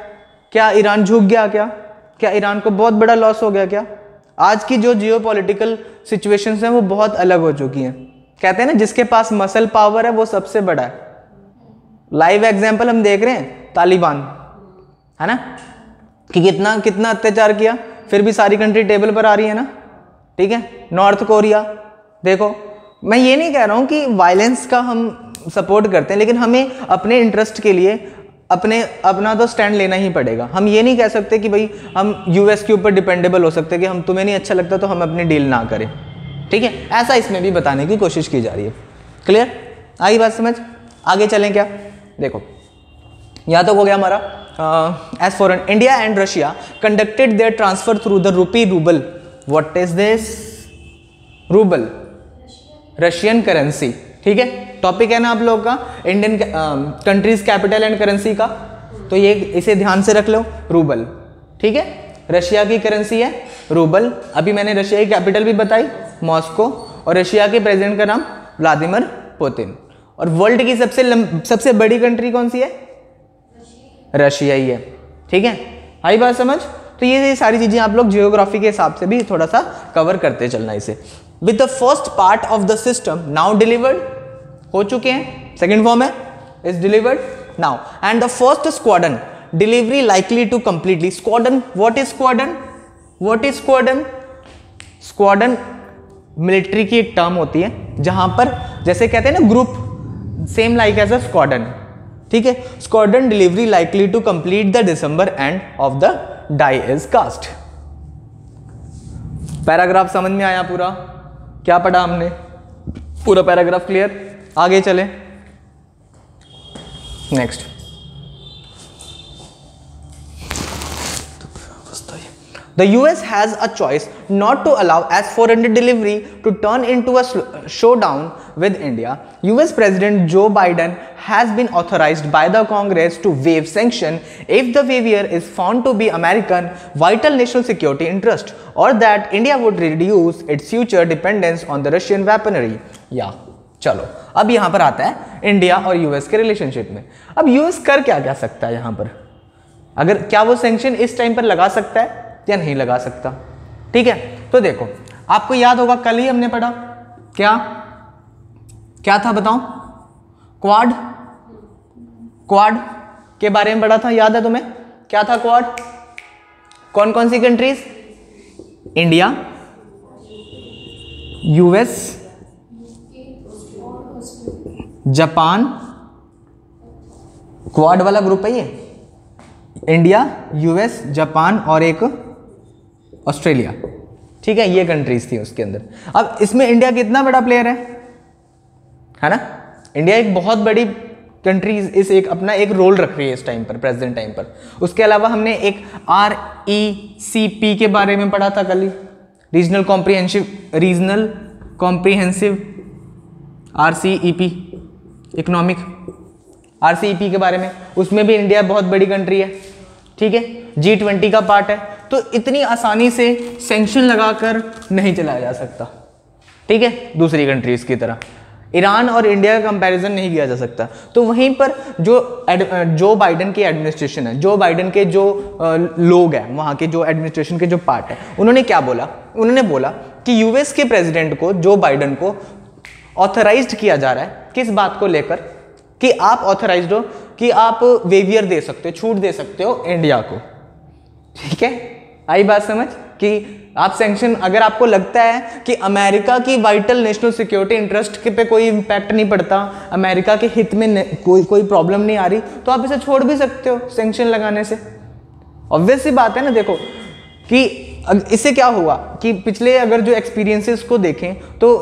क्या ईरान झुक गया? क्या ईरान को बहुत बड़ा लॉस हो गया? क्या आज की जो जियोपॉलिटिकल सिचुएशंस हैं वो बहुत अलग हो चुकी हैं। कहते हैं ना जिसके पास मसल पावर है वो सबसे बड़ा है। लाइव एग्जांपल हम देख रहे हैं तालिबान, है ना, कि कितना अत्याचार किया, फिर भी सारी कंट्री टेबल पर आ रही है ना। ठीक है, नॉर्थ कोरिया देखो, मैं ये नहीं कह रहा हूं कि वायलेंस का हम सपोर्ट करते हैं, लेकिन हमें अपने इंटरेस्ट के लिए अपना तो स्टैंड लेना ही पड़ेगा। हम ये नहीं कह सकते कि भाई हम यूएस के ऊपर डिपेंडेबल हो सकते कि हम तुम्हें नहीं अच्छा लगता तो हम अपनी डील ना करें। ठीक है, ऐसा इसमें भी बताने की कोशिश की जा रही है। क्लियर, आई बात समझ? आगे चलें क्या? देखो यहाँ तक हो गया हमारा S-400। India and Russia conducted their transfer through the rouble. What is this? Rouble, Russian currency. ठीक है, टॉपिक है ना आप लोग का Indian countries capital and currency का, तो ये इसे ध्यान से रख लो, रूबल। ठीक है, रशिया की करेंसी है रूबल। अभी मैंने रशिया की कैपिटल भी बताई, मॉस्को, और रशिया के प्रेसिडेंट का नाम व्लादिमीर पुतिन। और वर्ल्ड की सबसे बड़ी कंट्री कौन सी है? रशिया ही है। ठीक है, आई बात समझ? तो ये सारी चीजें आप लोग जियोग्राफी के हिसाब से भी थोड़ा सा कवर करते चलना इसे। With the first part of the system now delivered, हो चुके हैं, सेकेंड फॉर्म है is delivered now, and the first squadron delivery likely to completely. Squadron, what is squadron? What is squadron? Squadron military की एक term होती है जहां पर जैसे कहते हैं ना group, same like as a squadron. ठीक है, squadron delivery likely to complete the December end of the die is cast. Paragraph समझ में आया पूरा? क्या पढ़ा हमने? पूरा पैराग्राफ क्लियर? आगे चले next. The US has a choice not to allow S-400 delivery to turn into a showdown with India. US President Joe Biden has been authorized by the Congress to waive sanction if the waiver is found to be American vital national security interest or that India would reduce its future dependence on the Russian weaponry. या चलो अब यहाँ पर आता है India और US के relationship में। अब यूएस कर क्या क्या सकता है यहाँ पर? अगर क्या वो सैंक्शन इस टाइम पर लगा सकता है या नहीं लगा सकता? ठीक है, तो देखो आपको याद होगा कल ही हमने पढ़ा, क्या था बताओ? क्वाड के बारे में पढ़ा था, याद है तुम्हें? क्या था क्वाड? कौन कौन सी countries? India, US, Japan, Quad वाला ग्रुप है ये। इंडिया, यूएस, जापान और एक ऑस्ट्रेलिया। ठीक है, ये कंट्रीज थी उसके अंदर। अब इसमें इंडिया कितना बड़ा प्लेयर है ना? इंडिया एक बहुत बड़ी कंट्री इस एक अपना एक रोल रख रही है इस टाइम पर, प्रेजेंट टाइम पर। उसके अलावा हमने एक RECP के बारे में पढ़ा था कल ही, regional comprehensive RCEP economic, RCEP के बारे में, उसमें भी इंडिया बहुत बड़ी कंट्री है, ठीक है, G20 का पार्ट है, तो इतनी आसानी से सैंक्शन लगाकर नहीं चलाया जा सकता, ठीक है, दूसरी कंट्रीज की तरह ईरान और इंडिया का कंपैरिजन नहीं किया जा सकता। तो वहीं पर जो बाइडन की एडमिनिस्ट्रेशन है, जो बाइडन के जो लोग हैं वहाँ के, जो एडमिनिस्ट्रेशन के जो पार्ट है, उन्होंने क्या बोला, उन्होंने बोला कि यूएस के प्रेसिडेंट को, जो बाइडन को ऑथराइज्ड किया जा रहा है, किस बात को लेकर, कि आप ऑथराइज्ड हो कि आप वेवियर दे सकते हो, छूट दे सकते हो इंडिया को, ठीक है, आई बात समझ, कि आप सैंक्शन, अगर आपको लगता है कि अमेरिका की वाइटल नेशनल सिक्योरिटी इंटरेस्ट पे कोई इंपैक्ट नहीं पड़ता, अमेरिका के हित में कोई प्रॉब्लम नहीं आ रही, तो आप इसे छोड़ भी सकते हो सैंक्शन लगाने से। ऑब्वियस सी बात है ना। देखो कि इससे क्या हुआ कि पिछले अगर जो एक्सपीरियंसेस को देखें तो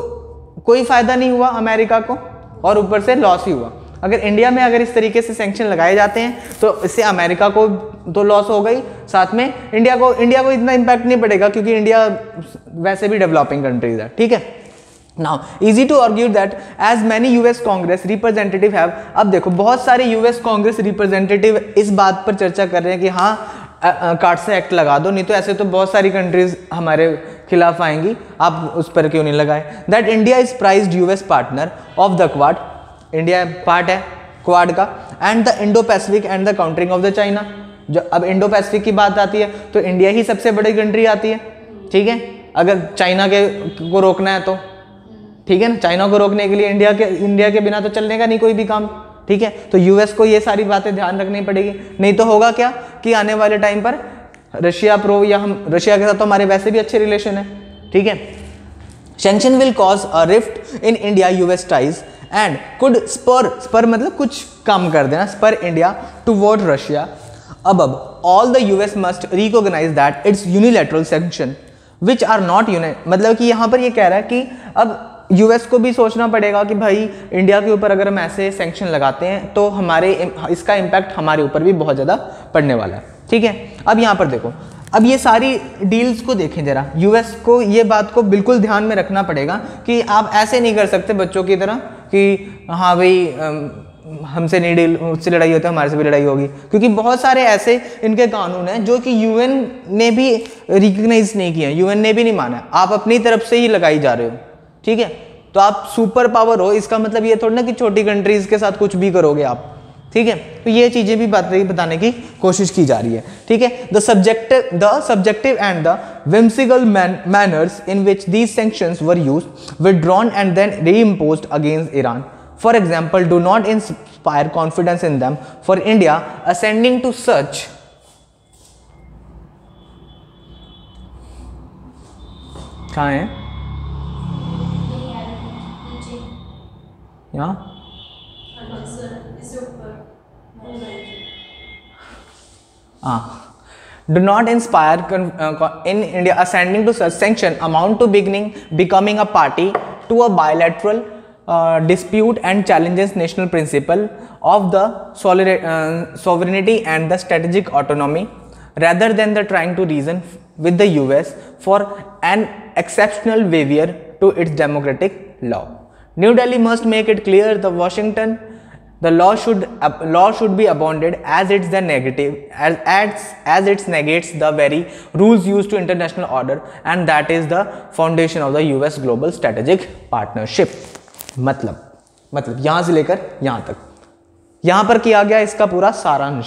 कोई फ़ायदा नहीं हुआ अमेरिका को, और ऊपर से लॉस ही हुआ। अगर इंडिया में अगर इस तरीके से सैंक्शन लगाए जाते हैं तो इससे अमेरिका को तो लॉस हो गई, साथ में इंडिया को इतना इम्पैक्ट नहीं पड़ेगा, क्योंकि इंडिया वैसे भी डेवलपिंग कंट्रीज है, ठीक है। Now easy to argue that as many US Congress representative have, अब देखो बहुत सारे यूएस कांग्रेस रिप्रेजेंटेटिव इस बात पर चर्चा कर रहे हैं कि हाँ कार्डसे एक्ट लगा दो, नहीं तो ऐसे तो बहुत सारी कंट्रीज हमारे खिलाफ आएंगी, आप उस पर क्यों नहीं लगाए। That India is prized US partner of the quad, India part है क्वाड का, and the Indo Pacific and the countering of the China. जब अब इंडो पैसिफिक की बात आती है तो इंडिया ही सबसे बड़ी कंट्री आती है, ठीक है, अगर चाइना को रोकना है तो, ठीक है ना, चाइना को रोकने के लिए इंडिया के बिना तो चलने का नहीं कोई भी काम, ठीक है। तो यूएस को ये सारी बातें ध्यान रखनी पड़ेगी, नहीं तो होगा क्या कि आने वाले टाइम पर रशिया या हम रशिया के साथ तो हमारे वैसे भी अच्छे रिलेशन है, ठीक है। Sanction will cause a rift in India US ties and could spur मतलब कुछ कम कर देना, स्पर इंडिया टुवर्ड रशिया। अब all the US must recognise that it's unilateral sanction which are not मतलब कि यहाँ पर ये कह रहा है कि अब यूएस को भी सोचना पड़ेगा कि भाई इंडिया के ऊपर अगर हम ऐसे सैंक्शन लगाते हैं तो इसका इम्पैक्ट हमारे ऊपर भी बहुत ज़्यादा पड़ने वाला है, ठीक है। अब यहाँ पर देखो, अब ये सारी डील्स को देखें जरा, यूएस को ये बात को बिल्कुल ध्यान में रखना पड़ेगा कि आप ऐसे नहीं कर सकते बच्चों की तरह कि हाँ भाई हमसे नहीं डील, उससे लड़ाई होती है हमारे से भी लड़ाई होगी, क्योंकि बहुत सारे ऐसे इनके कानून हैं जो कि यूएन ने भी रिकग्नाइज नहीं किया, यूएन ने भी नहीं माना, आप अपनी तरफ से ही लगाई जा रहे हो, ठीक है। तो आप सुपर पावर हो, इसका मतलब ये थोड़ा ना कि छोटी कंट्रीज के साथ कुछ भी करोगे आप, ठीक है। तो ये चीजें भी बताने की कोशिश की जा रही है, ठीक है। The subjective and the whimsical manners in which these sanctions were used, withdrawn and then reimposed against Iran, for example, do not inspire confidence in them. For India, ascending to such कहाँ है यहाँ do not inspire in India ascending to such sanction amount to becoming a party to a bilateral dispute and challenges national principle of the sovereignty and the strategic autonomy, rather than the trying to reason with the US for an exceptional waiver to its democratic law. New Delhi must make it clear the law should be abounded as it's the negative as it negates the very rules used to international order, and that is the foundation of the US global strategic partnership. मतलब यहाँ से लेकर यहाँ तक, यहाँ पर किया गया इसका पूरा सारांश,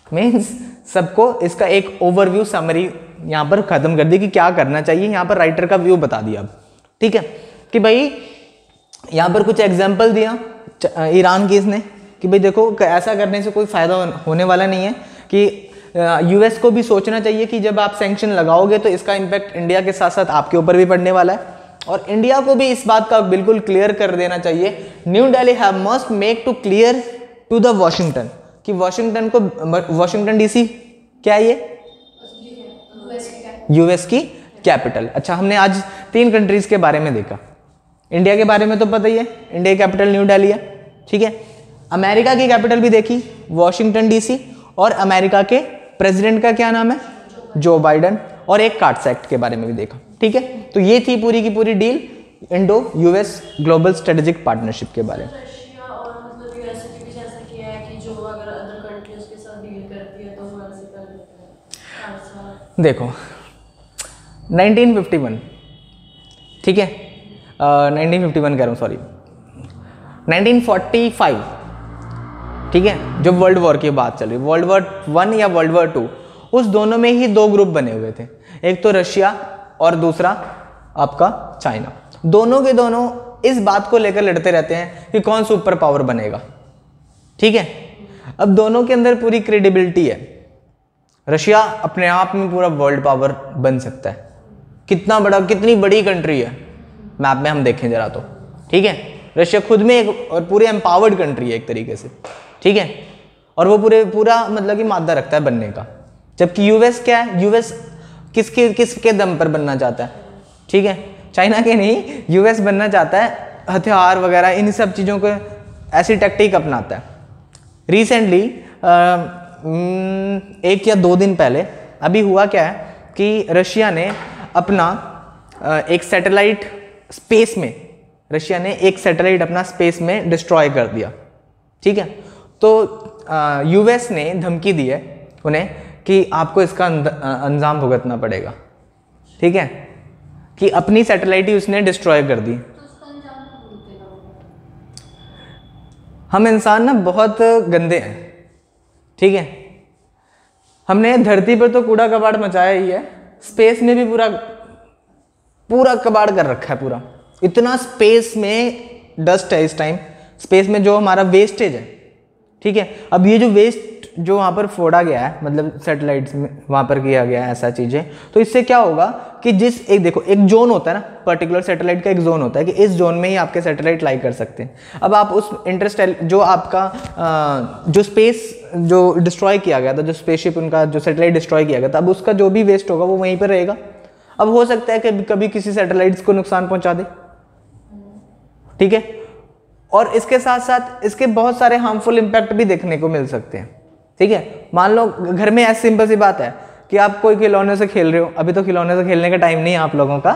मीन्स सबको इसका एक ओवरव्यू समरी यहाँ पर खत्म कर दी कि क्या करना चाहिए, यहाँ पर राइटर का व्यू बता दिया अब, ठीक है। कि भाई यहाँ पर कुछ एग्जाम्पल दिया ईरान की इसने कि भाई देखो ऐसा करने से कोई फ़ायदा होने वाला नहीं है, कि यूएस को भी सोचना चाहिए कि जब आप सैंक्शन लगाओगे तो इसका इम्पैक्ट इंडिया के साथ साथ आपके ऊपर भी पड़ने वाला है, और इंडिया को भी इस बात का बिल्कुल क्लियर कर देना चाहिए। New Delhi have must make to clear to the Washington, कि वॉशिंगटन डीसी क्या है, ये यूएस की कैपिटल। अच्छा, हमने आज 3 कंट्रीज के बारे में देखा, इंडिया के बारे में तो पता ही है, इंडिया की कैपिटल न्यू दिल्ली है, ठीक है। अमेरिका की कैपिटल भी देखी वॉशिंगटन डीसी, और अमेरिका के प्रेसिडेंट का क्या नाम है, जो बाइडन, और एक कार्ड्स एक्ट के बारे में भी देखा, ठीक है। तो ये थी पूरी की पूरी deal, Indo US global strategic partnership के बारे में। रशिया और मतलब यूएसए के बीच ऐसा किया है कि जो अगर अदर कंट्रीज के साथ डील करती है तो वो ऐसे कर देते हैं ऐसा। देखो 1951, ठीक है, 1951 कह रहा हूँ, सॉरी 1945, ठीक है, जो वर्ल्ड वॉर की बात चल रही, वर्ल्ड वॉर 1 या वर्ल्ड वॉर 2, उस दोनों में ही दो ग्रुप बने हुए थे, एक तो रशिया और दूसरा आपका चाइना। दोनों के दोनों इस बात को लेकर लड़ते रहते हैं कि कौन सुपर पावर बनेगा, ठीक है। अब दोनों के अंदर पूरी क्रेडिबिलिटी है। रशिया अपने आप में पूरा वर्ल्ड पावर बन सकता है, कितना बड़ा, कितनी बड़ी कंट्री है मैप में हम देखें जरा तो, ठीक है। रशिया खुद में एक और पूरे एम्पावर्ड कंट्री है एक तरीके से, ठीक है, और वो पूरा मतलब कि मादा रखता है बनने का। जबकि यूएस क्या है, यूएस किसके दम पर बनना चाहता है, ठीक है, चाइना के नहीं, यूएस बनना चाहता है हथियार वगैरह इन सब चीज़ों को, ऐसी टैक्टिक अपनाता है। रिसेंटली 1 या 2 दिन पहले अभी हुआ क्या है कि रशिया ने अपना एक सैटेलाइट स्पेस में, रशिया ने एक सैटेलाइट अपना स्पेस में डिस्ट्रॉय कर दिया, ठीक है। तो यूएस ने धमकी दी है उन्हें कि आपको इसका अंजाम भुगतना पड़ेगा, ठीक है, कि अपनी सैटेलाइट ही उसने डिस्ट्रॉय कर दी। हम इंसान ना बहुत गंदे हैं, ठीक है, हमने धरती पर तो कूड़ा कबाड़ मचाया ही है, स्पेस में भी पूरा कबाड़ कर रखा है। पूरा इतना स्पेस में डस्ट है इस टाइम, स्पेस में जो हमारा वेस्टेज है, ठीक है। अब ये जो वेस्ट जो वहाँ पर फोड़ा गया है, मतलब सैटेलाइट्स में वहाँ पर किया गया है ऐसा चीज़ें, तो इससे क्या होगा कि जिस एक देखो एक जोन होता है ना, पर्टिकुलर सैटेलाइट का एक जोन होता है कि इस जोन में ही आपके सैटेलाइट लाई कर सकते हैं। अब आप उस जो आपका जो स्पेस जो डिस्ट्रॉय किया गया था, जो स्पेसशिप उनका जो सैटेलाइट डिस्ट्रॉय किया गया था, अब उसका जो भी वेस्ट होगा वो वहीं पर रहेगा। अब हो सकता है कि कभी किसी सैटेलाइट्स को नुकसान पहुँचा दे, ठीक है, और इसके साथ साथ इसके बहुत सारे हार्मफुल इम्पैक्ट भी देखने को मिल सकते हैं, ठीक है। मान लो घर में ऐसी सिंपल सी बात है कि आप कोई खिलौने से खेल रहे हो, अभी तो खिलौने से खेलने का टाइम नहीं है आप लोगों का,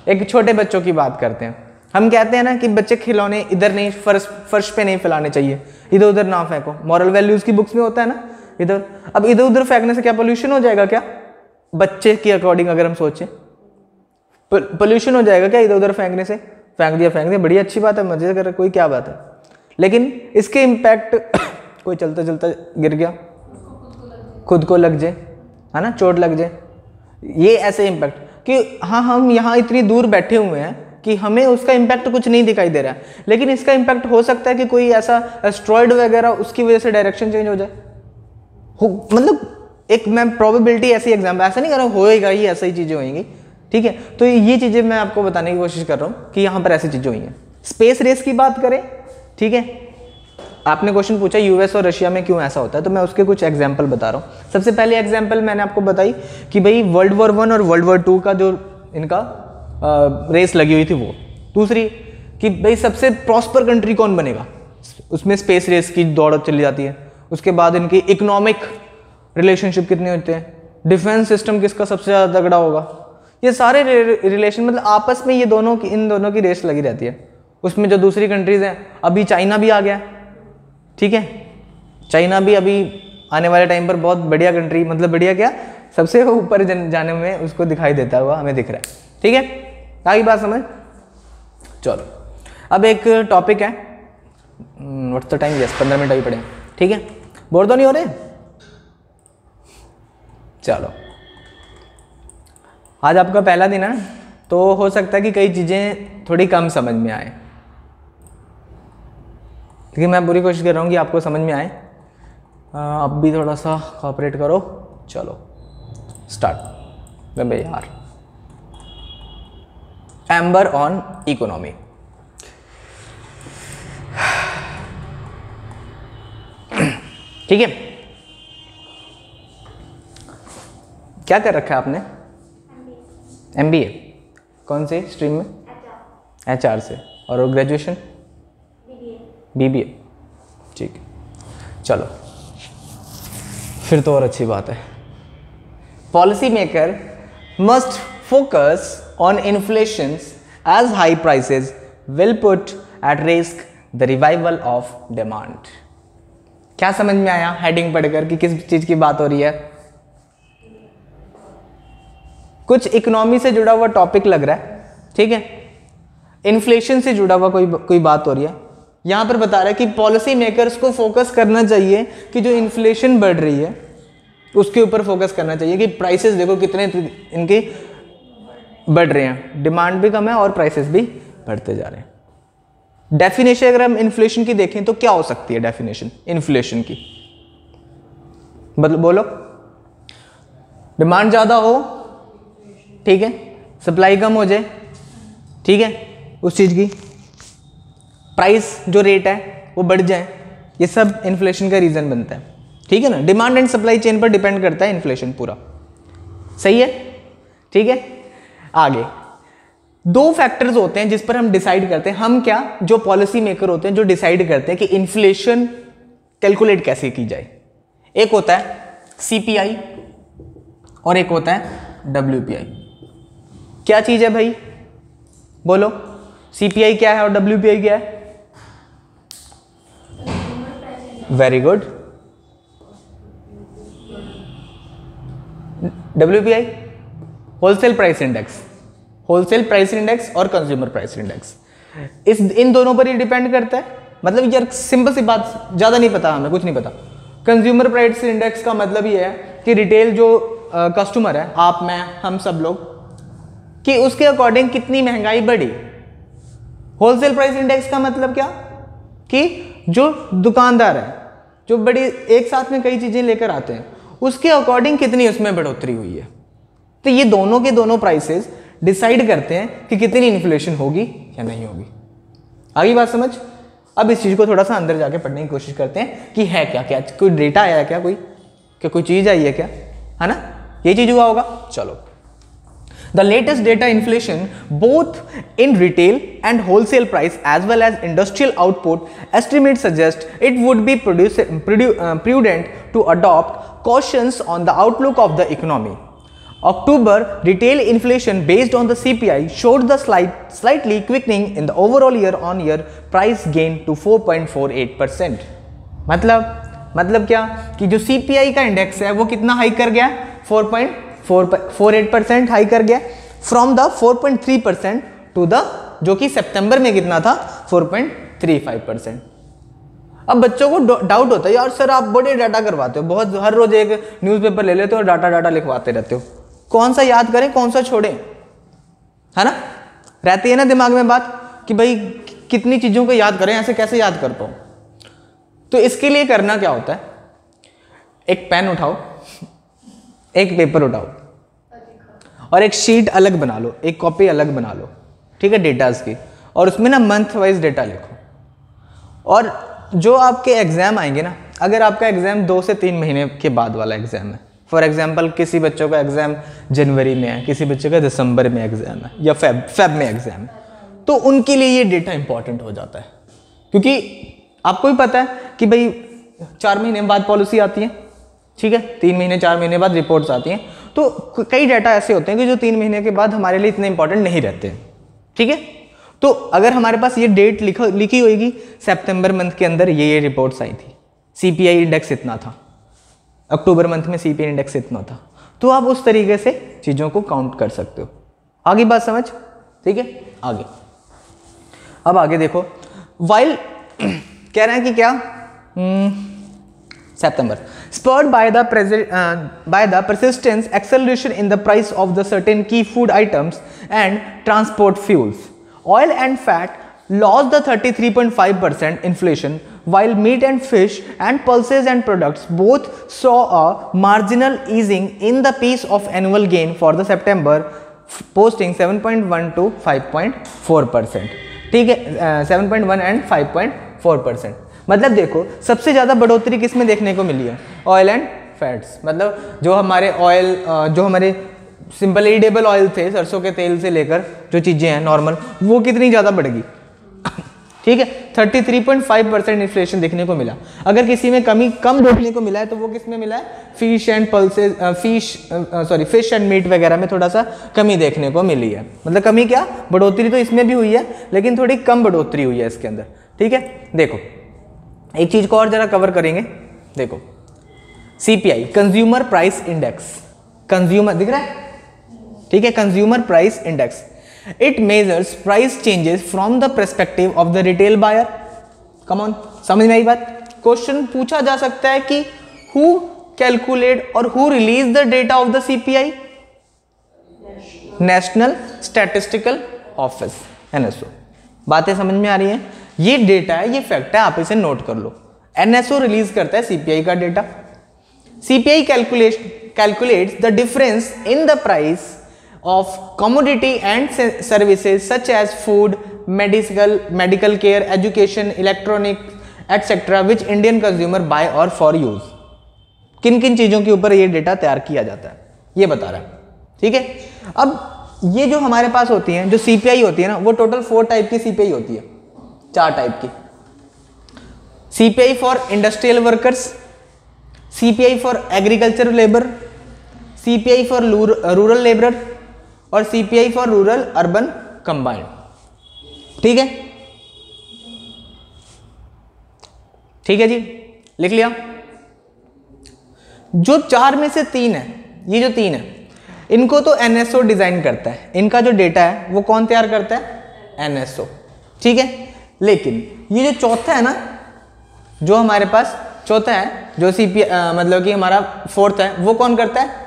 एक छोटे बच्चों की बात करते हैं। हम कहते हैं ना कि बच्चे खिलौने इधर नहीं, फर्श पे नहीं फैलाने चाहिए, इधर उधर ना फेंको, मॉरल वैल्यूज की बुक्स में होता है ना इधर। अब इधर उधर फेंकने से क्या पोल्यूशन हो जाएगा क्या? बच्चे की अकॉर्डिंग अगर हम सोचें पोल्यूशन हो जाएगा क्या इधर उधर फेंकने से? फेंक दिया, बड़ी अच्छी बात है, मजे कर, कोई क्या बात है। लेकिन इसके इम्पैक्ट कोई चलता चलता गिर गया, खुद को लग जाए, है ना, चोट लग जाए, ये ऐसे इम्पैक्ट कि हाँ हम यहाँ इतनी दूर बैठे हुए हैं कि हमें उसका इम्पैक्ट कुछ नहीं दिखाई दे रहा है, लेकिन इसका इम्पैक्ट हो सकता है कि कोई ऐसा एस्ट्रॉयड वगैरह उसकी वजह से डायरेक्शन चेंज हो जाए। मतलब एक मैं प्रोबेबिलिटी ऐसी एग्जाम्पल, ऐसा नहीं कर रहा होएगा ही, ऐसा ही चीज़ें होंगी, ठीक है। तो ये चीज़ें मैं आपको बताने की कोशिश कर रहा हूँ कि यहाँ पर ऐसी चीज़ें हुई हैं। स्पेस रेस की बात करें, ठीक है, आपने क्वेश्चन पूछा यूएस और रशिया में क्यों ऐसा होता है, तो मैं उसके कुछ एग्जाम्पल बता रहा हूँ। सबसे पहले एग्जाम्पल मैंने आपको बताई कि भाई वर्ल्ड वॉर 1 और वर्ल्ड वॉर 2 का जो इनका रेस लगी हुई थी वो। दूसरी कि भाई सबसे प्रॉस्पर कंट्री कौन बनेगा, उसमें स्पेस रेस की दौड़ चली जाती है। उसके बाद इनकी इकोनॉमिक रिलेशनशिप कितने होते हैं, डिफेंस सिस्टम किसका सबसे ज़्यादा तगड़ा होगा, ये सारे रिलेशन मतलब आपस में ये इन दोनों की रेस लगी रहती है। उसमें जो दूसरी कंट्रीज़ हैं, अभी चाइना भी आ गया, ठीक है, चाइना भी अभी आने वाले टाइम पर बहुत बढ़िया कंट्री, मतलब बढ़िया क्या, सबसे ऊपर जाने में उसको दिखाई देता हुआ हमें दिख रहा है, ठीक है। आगे बात समझ, चलो अब एक टॉपिक है, what's the time, yes 15 minute अभी पड़े, ठीक है, बोर तो नहीं हो रहे, चलो आज आपका पहला दिन है तो हो सकता है कि कई चीज़ें थोड़ी कम समझ में आए, लेकिन मैं पूरी कोशिश कर रहा हूँ कि आपको समझ में आए। अब भी थोड़ा सा कोऑपरेट करो, चलो स्टार्ट। भाई यार, एम्बर ऑन इकोनॉमी, ठीक है, क्या कर रखा है आपने? MBA कौन से स्ट्रीम में? HR से, और ग्रेजुएशन? BBA, ठीक है, चलो फिर तो और अच्छी बात है। Policy maker must focus on inflation as high prices will put at risk the revival of demand। क्या समझ में आया हेडिंग पढ़कर कि किस चीज की बात हो रही है? कुछ इकोनॉमी से जुड़ा हुआ टॉपिक लग रहा है, ठीक है, इन्फ्लेशन से जुड़ा हुआ कोई बात हो रही है। यहां पर बता रहा है कि पॉलिसी मेकर्स को फोकस करना चाहिए कि जो इन्फ्लेशन बढ़ रही है उसके ऊपर फोकस करना चाहिए कि प्राइसेस देखो कितने इनके बढ़ रहे हैं, डिमांड भी कम है और प्राइसेस भी बढ़ते जा रहे हैं। डेफिनेशन अगर हम इन्फ्लेशन की देखें तो क्या हो सकती है डेफिनेशन इन्फ्लेशन की? बोलो। डिमांड ज़्यादा हो, ठीक है, सप्लाई कम हो जाए, ठीक है, उस चीज़ की प्राइस जो रेट है वो बढ़ जाए, ये सब इन्फ्लेशन का रीज़न बनता है, ठीक है ना। डिमांड एंड सप्लाई चेन पर डिपेंड करता है इन्फ्लेशन पूरा, सही है, ठीक है। आगे दो फैक्टर्स होते हैं जिस पर हम डिसाइड करते हैं, हम क्या, जो पॉलिसी मेकर होते हैं जो डिसाइड करते हैं कि इन्फ्लेशन कैलकुलेट कैसे की जाए। एक होता है CPI और एक होता है WPI। क्या चीज है भाई, बोलो। CPI क्या है और WPI क्या है? Very good. WPI wholesale price index, wholesale price index और कंज्यूमर प्राइस इंडेक्स, इन दोनों पर ही डिपेंड करता है। मतलब यार सिंपल सी बात, ज़्यादा नहीं पता, हमें कुछ नहीं पता। कंज्यूमर प्राइस इंडेक्स का मतलब ये है कि रिटेल जो कस्टमर है, आप, मैं, हम सब लोग, कि उसके अकॉर्डिंग कितनी महंगाई बढ़ी। होलसेल प्राइस इंडेक्स का मतलब क्या, कि जो दुकानदार है, जो बड़ी एक साथ में कई चीज़ें लेकर आते हैं, उसके अकॉर्डिंग कितनी उसमें बढ़ोतरी हुई है। तो ये दोनों के दोनों प्राइसेस डिसाइड करते हैं कि कितनी इन्फ्लेशन होगी या नहीं होगी। आगे बात समझ। अब इस चीज को थोड़ा सा अंदर जाके पढ़ने की कोशिश करते हैं कि है क्या, क्या कोई डेटा आया है क्या, कोई चीज आई है क्या, है ना, ये चीज हुआ होगा। चलो, the latest data inflation both in retail and wholesale price as well as industrial output estimates suggest it would be prudent to adopt cautions on the outlook of the economy. October retail inflation based on the CPI showed the slightly quickening in the overall year-on-year price gain to 4.48%. मतलब क्या कि जो CPI का index है वो कितना hike कर गया, 4.48% हाइक कर गया फ्रॉम द 4.3% टू द, जो कि सितंबर में कितना था, 4.35%। अब बच्चों को डाउट होता है, यार सर आप बड़े डाटा करवाते हो, बहुत हर रोज एक न्यूज़पेपर ले लेते हो और डाटा लिखवाते रहते हो, कौन सा याद करें कौन सा छोड़ें, है ना, रहती है ना दिमाग में बात कि भाई कितनी चीज़ों को याद करें, ऐसे कैसे याद कर पाऊँ। तो इसके लिए करना क्या होता है, एक पेन उठाओ, एक पेपर उठाओ और एक शीट अलग बना लो, एक कॉपी अलग बना लो, ठीक है, डेटाज की, और उसमें ना मंथ वाइज डेटा लिखो। और जो आपके एग्जाम आएंगे ना, अगर आपका एग्जाम 2 से 3 महीने के बाद वाला एग्जाम है, फॉर एग्जाम्पल किसी बच्चों का एग्जाम जनवरी में है, किसी बच्चे का दिसंबर में एग्जाम है या फेब में एग्जाम है, तो उनके लिए ये डेटा इंपॉर्टेंट हो जाता है, क्योंकि आपको भी पता है कि भाई 4 महीने बाद पॉलिसी आती है, ठीक है, 3 महीने 4 महीने बाद रिपोर्ट्स आती हैं, तो कई डाटा ऐसे होते हैं कि जो 3 महीने के बाद हमारे लिए इतने इंपॉर्टेंट नहीं रहते हैं, ठीक है। तो अगर हमारे पास ये डेट लिखी होगी, सितंबर मंथ के अंदर ये रिपोर्ट्स आई थी, CPI इंडेक्स इतना था, अक्टूबर मंथ में CPI इंडेक्स इतना था, तो आप उस तरीके से चीज़ों को काउंट कर सकते हो। आगे बात समझ, ठीक है। आगे, अब आगे देखो, वाइल कह रहे हैं कि क्या, September, spurred by the persistent acceleration in the price of the certain key food items and transport fuels, oil and fat lost the 33.5% inflation, while meat and fish and pulses and products both saw a marginal easing in the pace of annual gain for the September, posting 7.1 to 5.4%, ठीक है, 7.1 and 5.4%। मतलब देखो सबसे ज़्यादा बढ़ोतरी किस में देखने को मिली है, ऑयल एंड फैट्स, मतलब जो हमारे ऑयल, जो हमारे सिंपल एडिबल ऑयल थे, सरसों के तेल से लेकर जो चीज़ें हैं नॉर्मल, वो कितनी ज़्यादा बढ़ गई, ठीक है, 33.5% इन्फ्लेशन देखने को मिला। अगर किसी में कमी कम देखने को मिला है तो वो किस में मिला है, fish and pulses, fish and meat वगैरह में थोड़ा सा कमी देखने को मिली है। मतलब कमी क्या, बढ़ोतरी तो इसमें भी हुई है लेकिन थोड़ी कम बढ़ोतरी हुई है इसके अंदर। ठीक है, देखो एक चीज को और जरा कवर करेंगे। देखो CPI, consumer price index, consumer दिख रहा है, ठीक है, consumer price index, it measures price changes from the perspective of the retail buyer. Come on, समझ में आई बात। क्वेश्चन पूछा जा सकता है कि हु कैलकुलेट और who release the data of the CPI, national statistical office, NSO। बातें समझ में आ रही हैं, ये डेटा है, ये फैक्ट है, आप इसे नोट कर लो। NSO रिलीज करता है CPI का data. CPI calculates the difference in the price of commodity and services such as food, medical care, education, electronics, etc. which Indian consumer buy or for use. किन किन चीज़ों के ऊपर ये डेटा तैयार किया जाता है ये बता रहा है। ठीक है, अब ये जो हमारे पास होती हैं, जो CPI होती है ना, वो टोटल 4 टाइप की CPI होती है, 4 टाइप की। CPI for industrial workers, CPI for agriculture labour, CPI for rural labour और CPI for rural urban combined. ठीक है, ठीक है जी, लिख लिया। जो 4 में से 3 है, ये जो 3 है, इनको तो NSO डिजाइन करता है, इनका जो डेटा है वो कौन तैयार करता है, NSO। ठीक है, लेकिन ये जो चौथा है ना, जो हमारे पास चौथा है, जो मतलब कि हमारा 4th है, वो कौन करता है,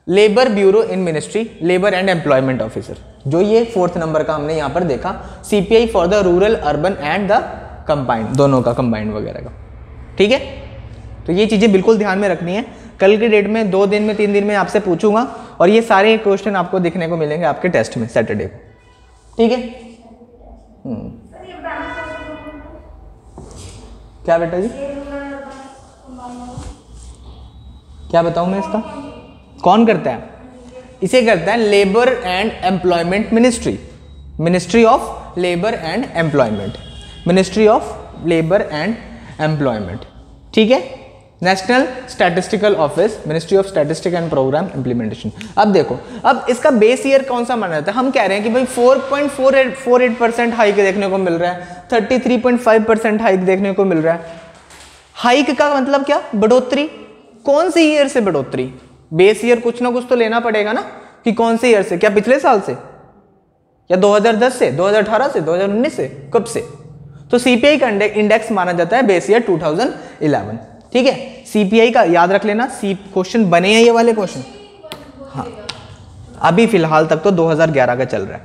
labour bureau in ministry, labour and employment officer. जो ये 4th नंबर का हमने यहाँ पर देखा, CPI for the rural urban and the combined, दोनों का कंबाइंड वगैरह का। ठीक है, तो ये चीज़ें बिल्कुल ध्यान में रखनी है। कल के डेट में 2 दिन में 3 दिन में आपसे पूछूंगा और ये सारे क्वेश्चन आपको देखने को मिलेंगे आपके टेस्ट में सैटरडे को। ठीक है, क्या बेटा जी, क्या बताऊं मैं इसका, कौन करता है, इसे करता है labour and employment ministry, ministry of labour and employment, ministry of labour and employment. ठीक है, national statistical office, ministry of statistic and programme implementation. अब देखो, अब इसका बेस ईयर कौन सा माना जाता है, हम कह रहे हैं कि भाई 4.48% हाइक देखने को मिल रहा है, 33.5% हाइक देखने को मिल रहा है। हाइक का मतलब क्या, बढ़ोतरी। कौन सी ईयर से बढ़ोतरी, बेस ईयर कुछ ना कुछ तो लेना पड़ेगा ना, कि कौन से ईयर से, क्या पिछले साल से, या 2010 से, 2018 से, 2019 से, कब से। तो CPI का इंडेक्स माना जाता है बेस ईयर 2011। ठीक है, CPI का याद रख लेना, क्वेश्चन बने हैं ये वाले क्वेश्चन। हाँ, अभी फिलहाल तक तो 2011 का चल रहा है,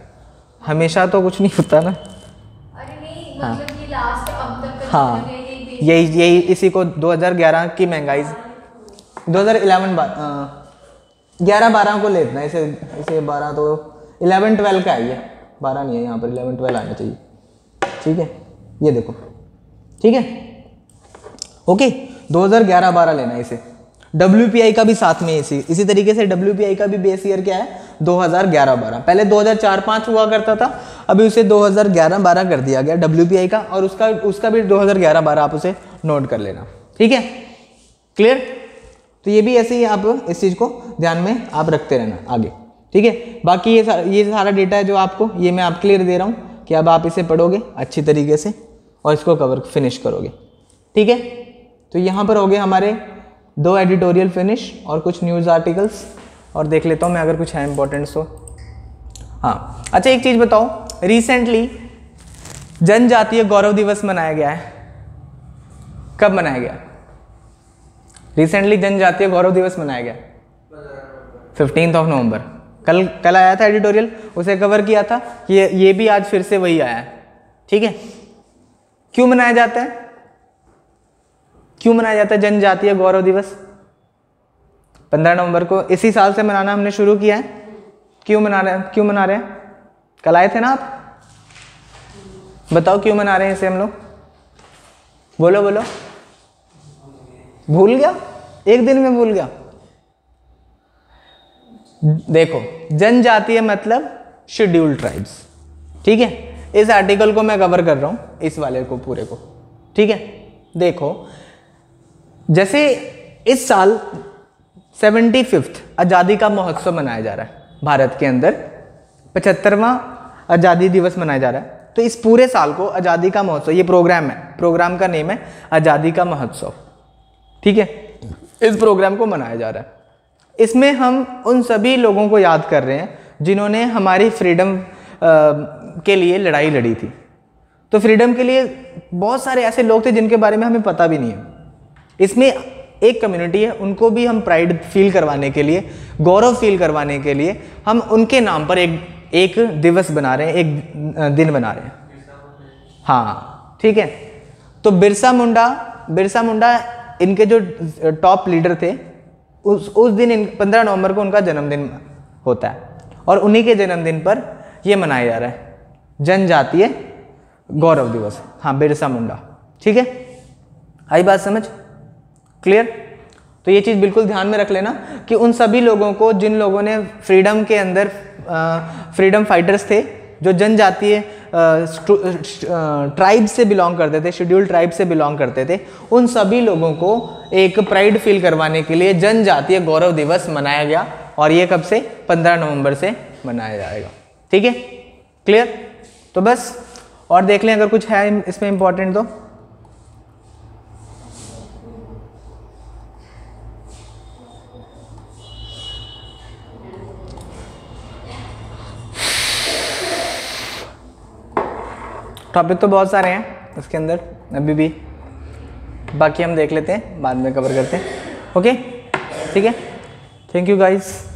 हमेशा तो कुछ नहीं होता ना। अरे नहीं, मतलब ये लास्ट अब तक का हाँ, यही इसी को 2011 की महंगाई 11-12 को लेना है, इसे 12 तो 11-12 का है ये, 12 नहीं है यहाँ पर, 11-12 आना चाहिए। ठीक है, ये देखो, ठीक है, ओके, 2011-12 लेना है इसे। WPI का भी साथ में इसी तरीके से WPI का भी बेस ईयर क्या है, 2011-12। पहले 2004-5 हुआ करता था, अभी उसे 2011-12 कर दिया गया WPI का, और उसका भी 2011-12 आप उसे नोट कर लेना। ठीक है, क्लियर। तो ये भी ऐसे ही आप इस चीज़ को ध्यान में आप रखते रहना आगे। ठीक है, बाकी ये सारा डेटा है जो आपको, ये मैं आपके लिए दे रहा हूँ कि अब आप इसे पढ़ोगे अच्छी तरीके से और इसको कवर फिनिश करोगे। ठीक है, तो यहाँ पर हो गए हमारे 2 एडिटोरियल फिनिश और कुछ न्यूज़ आर्टिकल्स, और देख लेता हूँ मैं अगर कुछ है इंपॉर्टेंट तो। हाँ, अच्छा एक चीज़ बताओ, रिसेंटली जनजातीय गौरव दिवस मनाया गया है, कब मनाया गया, रिसेंटली जनजातीय गौरव दिवस मनाया गया 15 नवंबर। कल आया था एडिटोरियल, उसे कवर किया था, ये भी आज फिर से वही आया है। ठीक है, क्यों मनाया जाता है, क्यों मनाया जाता है जनजातीय गौरव दिवस 15 नवंबर को, इसी साल से मनाना हमने शुरू किया है। क्यों मना रहे हैं, कल आए थे ना आप, बताओ क्यों मना रहे हैं इसे हम लोग, बोलो बोलो। भूल गया, एक दिन में भूल गया। देखो, जनजातीय मतलब शेड्यूल्ड ट्राइब्स। ठीक है, इस आर्टिकल को मैं कवर कर रहा हूँ, इस वाले को पूरे को, ठीक है। देखो जैसे इस साल 75th आज़ादी का महोत्सव मनाया जा रहा है भारत के अंदर, 75वां आज़ादी दिवस मनाया जा रहा है। तो इस पूरे साल को आज़ादी का महोत्सव, ये प्रोग्राम है, प्रोग्राम का नेम है आज़ादी का महोत्सव, ठीक है। इस प्रोग्राम को मनाया जा रहा है, इसमें हम उन सभी लोगों को याद कर रहे हैं जिन्होंने हमारी फ्रीडम के लिए लड़ाई लड़ी थी। तो फ्रीडम के लिए बहुत सारे ऐसे लोग थे जिनके बारे में हमें पता भी नहीं है। इसमें एक कम्युनिटी है, उनको भी हम प्राइड फील करवाने के लिए, गौरव फील करवाने के लिए हम उनके नाम पर एक दिवस बना रहे हैं, एक दिन बना रहे हैं। हाँ ठीक है। तो बिरसा मुंडा इनके जो टॉप लीडर थे, उस दिन 15 नवंबर को उनका जन्मदिन होता है और उन्हीं के जन्मदिन पर यह मनाया जा रहा है जनजातीय गौरव दिवस। हाँ बिरसा मुंडा, ठीक है। आई बात समझ, क्लियर। तो ये चीज़ बिल्कुल ध्यान में रख लेना कि उन सभी लोगों को, जिन लोगों ने फ्रीडम के अंदर फ्रीडम फाइटर्स थे, जो जनजातीय ट्राइब से बिलोंग करते थे, शेड्यूल्ड ट्राइब से बिलोंग करते थे, उन सभी लोगों को एक प्राइड फील करवाने के लिए जनजातीय गौरव दिवस मनाया गया। और ये कब से? 15 नवंबर से मनाया जाएगा, ठीक है, क्लियर। तो बस और देख लें अगर कुछ है इसमें इंपॉर्टेंट तो। टॉपिक तो बहुत सारे हैं इसके अंदर अभी भी, बाकी हम देख लेते हैं, बाद में कवर करते हैं। ओके ठीक है, थैंक यू गाइस।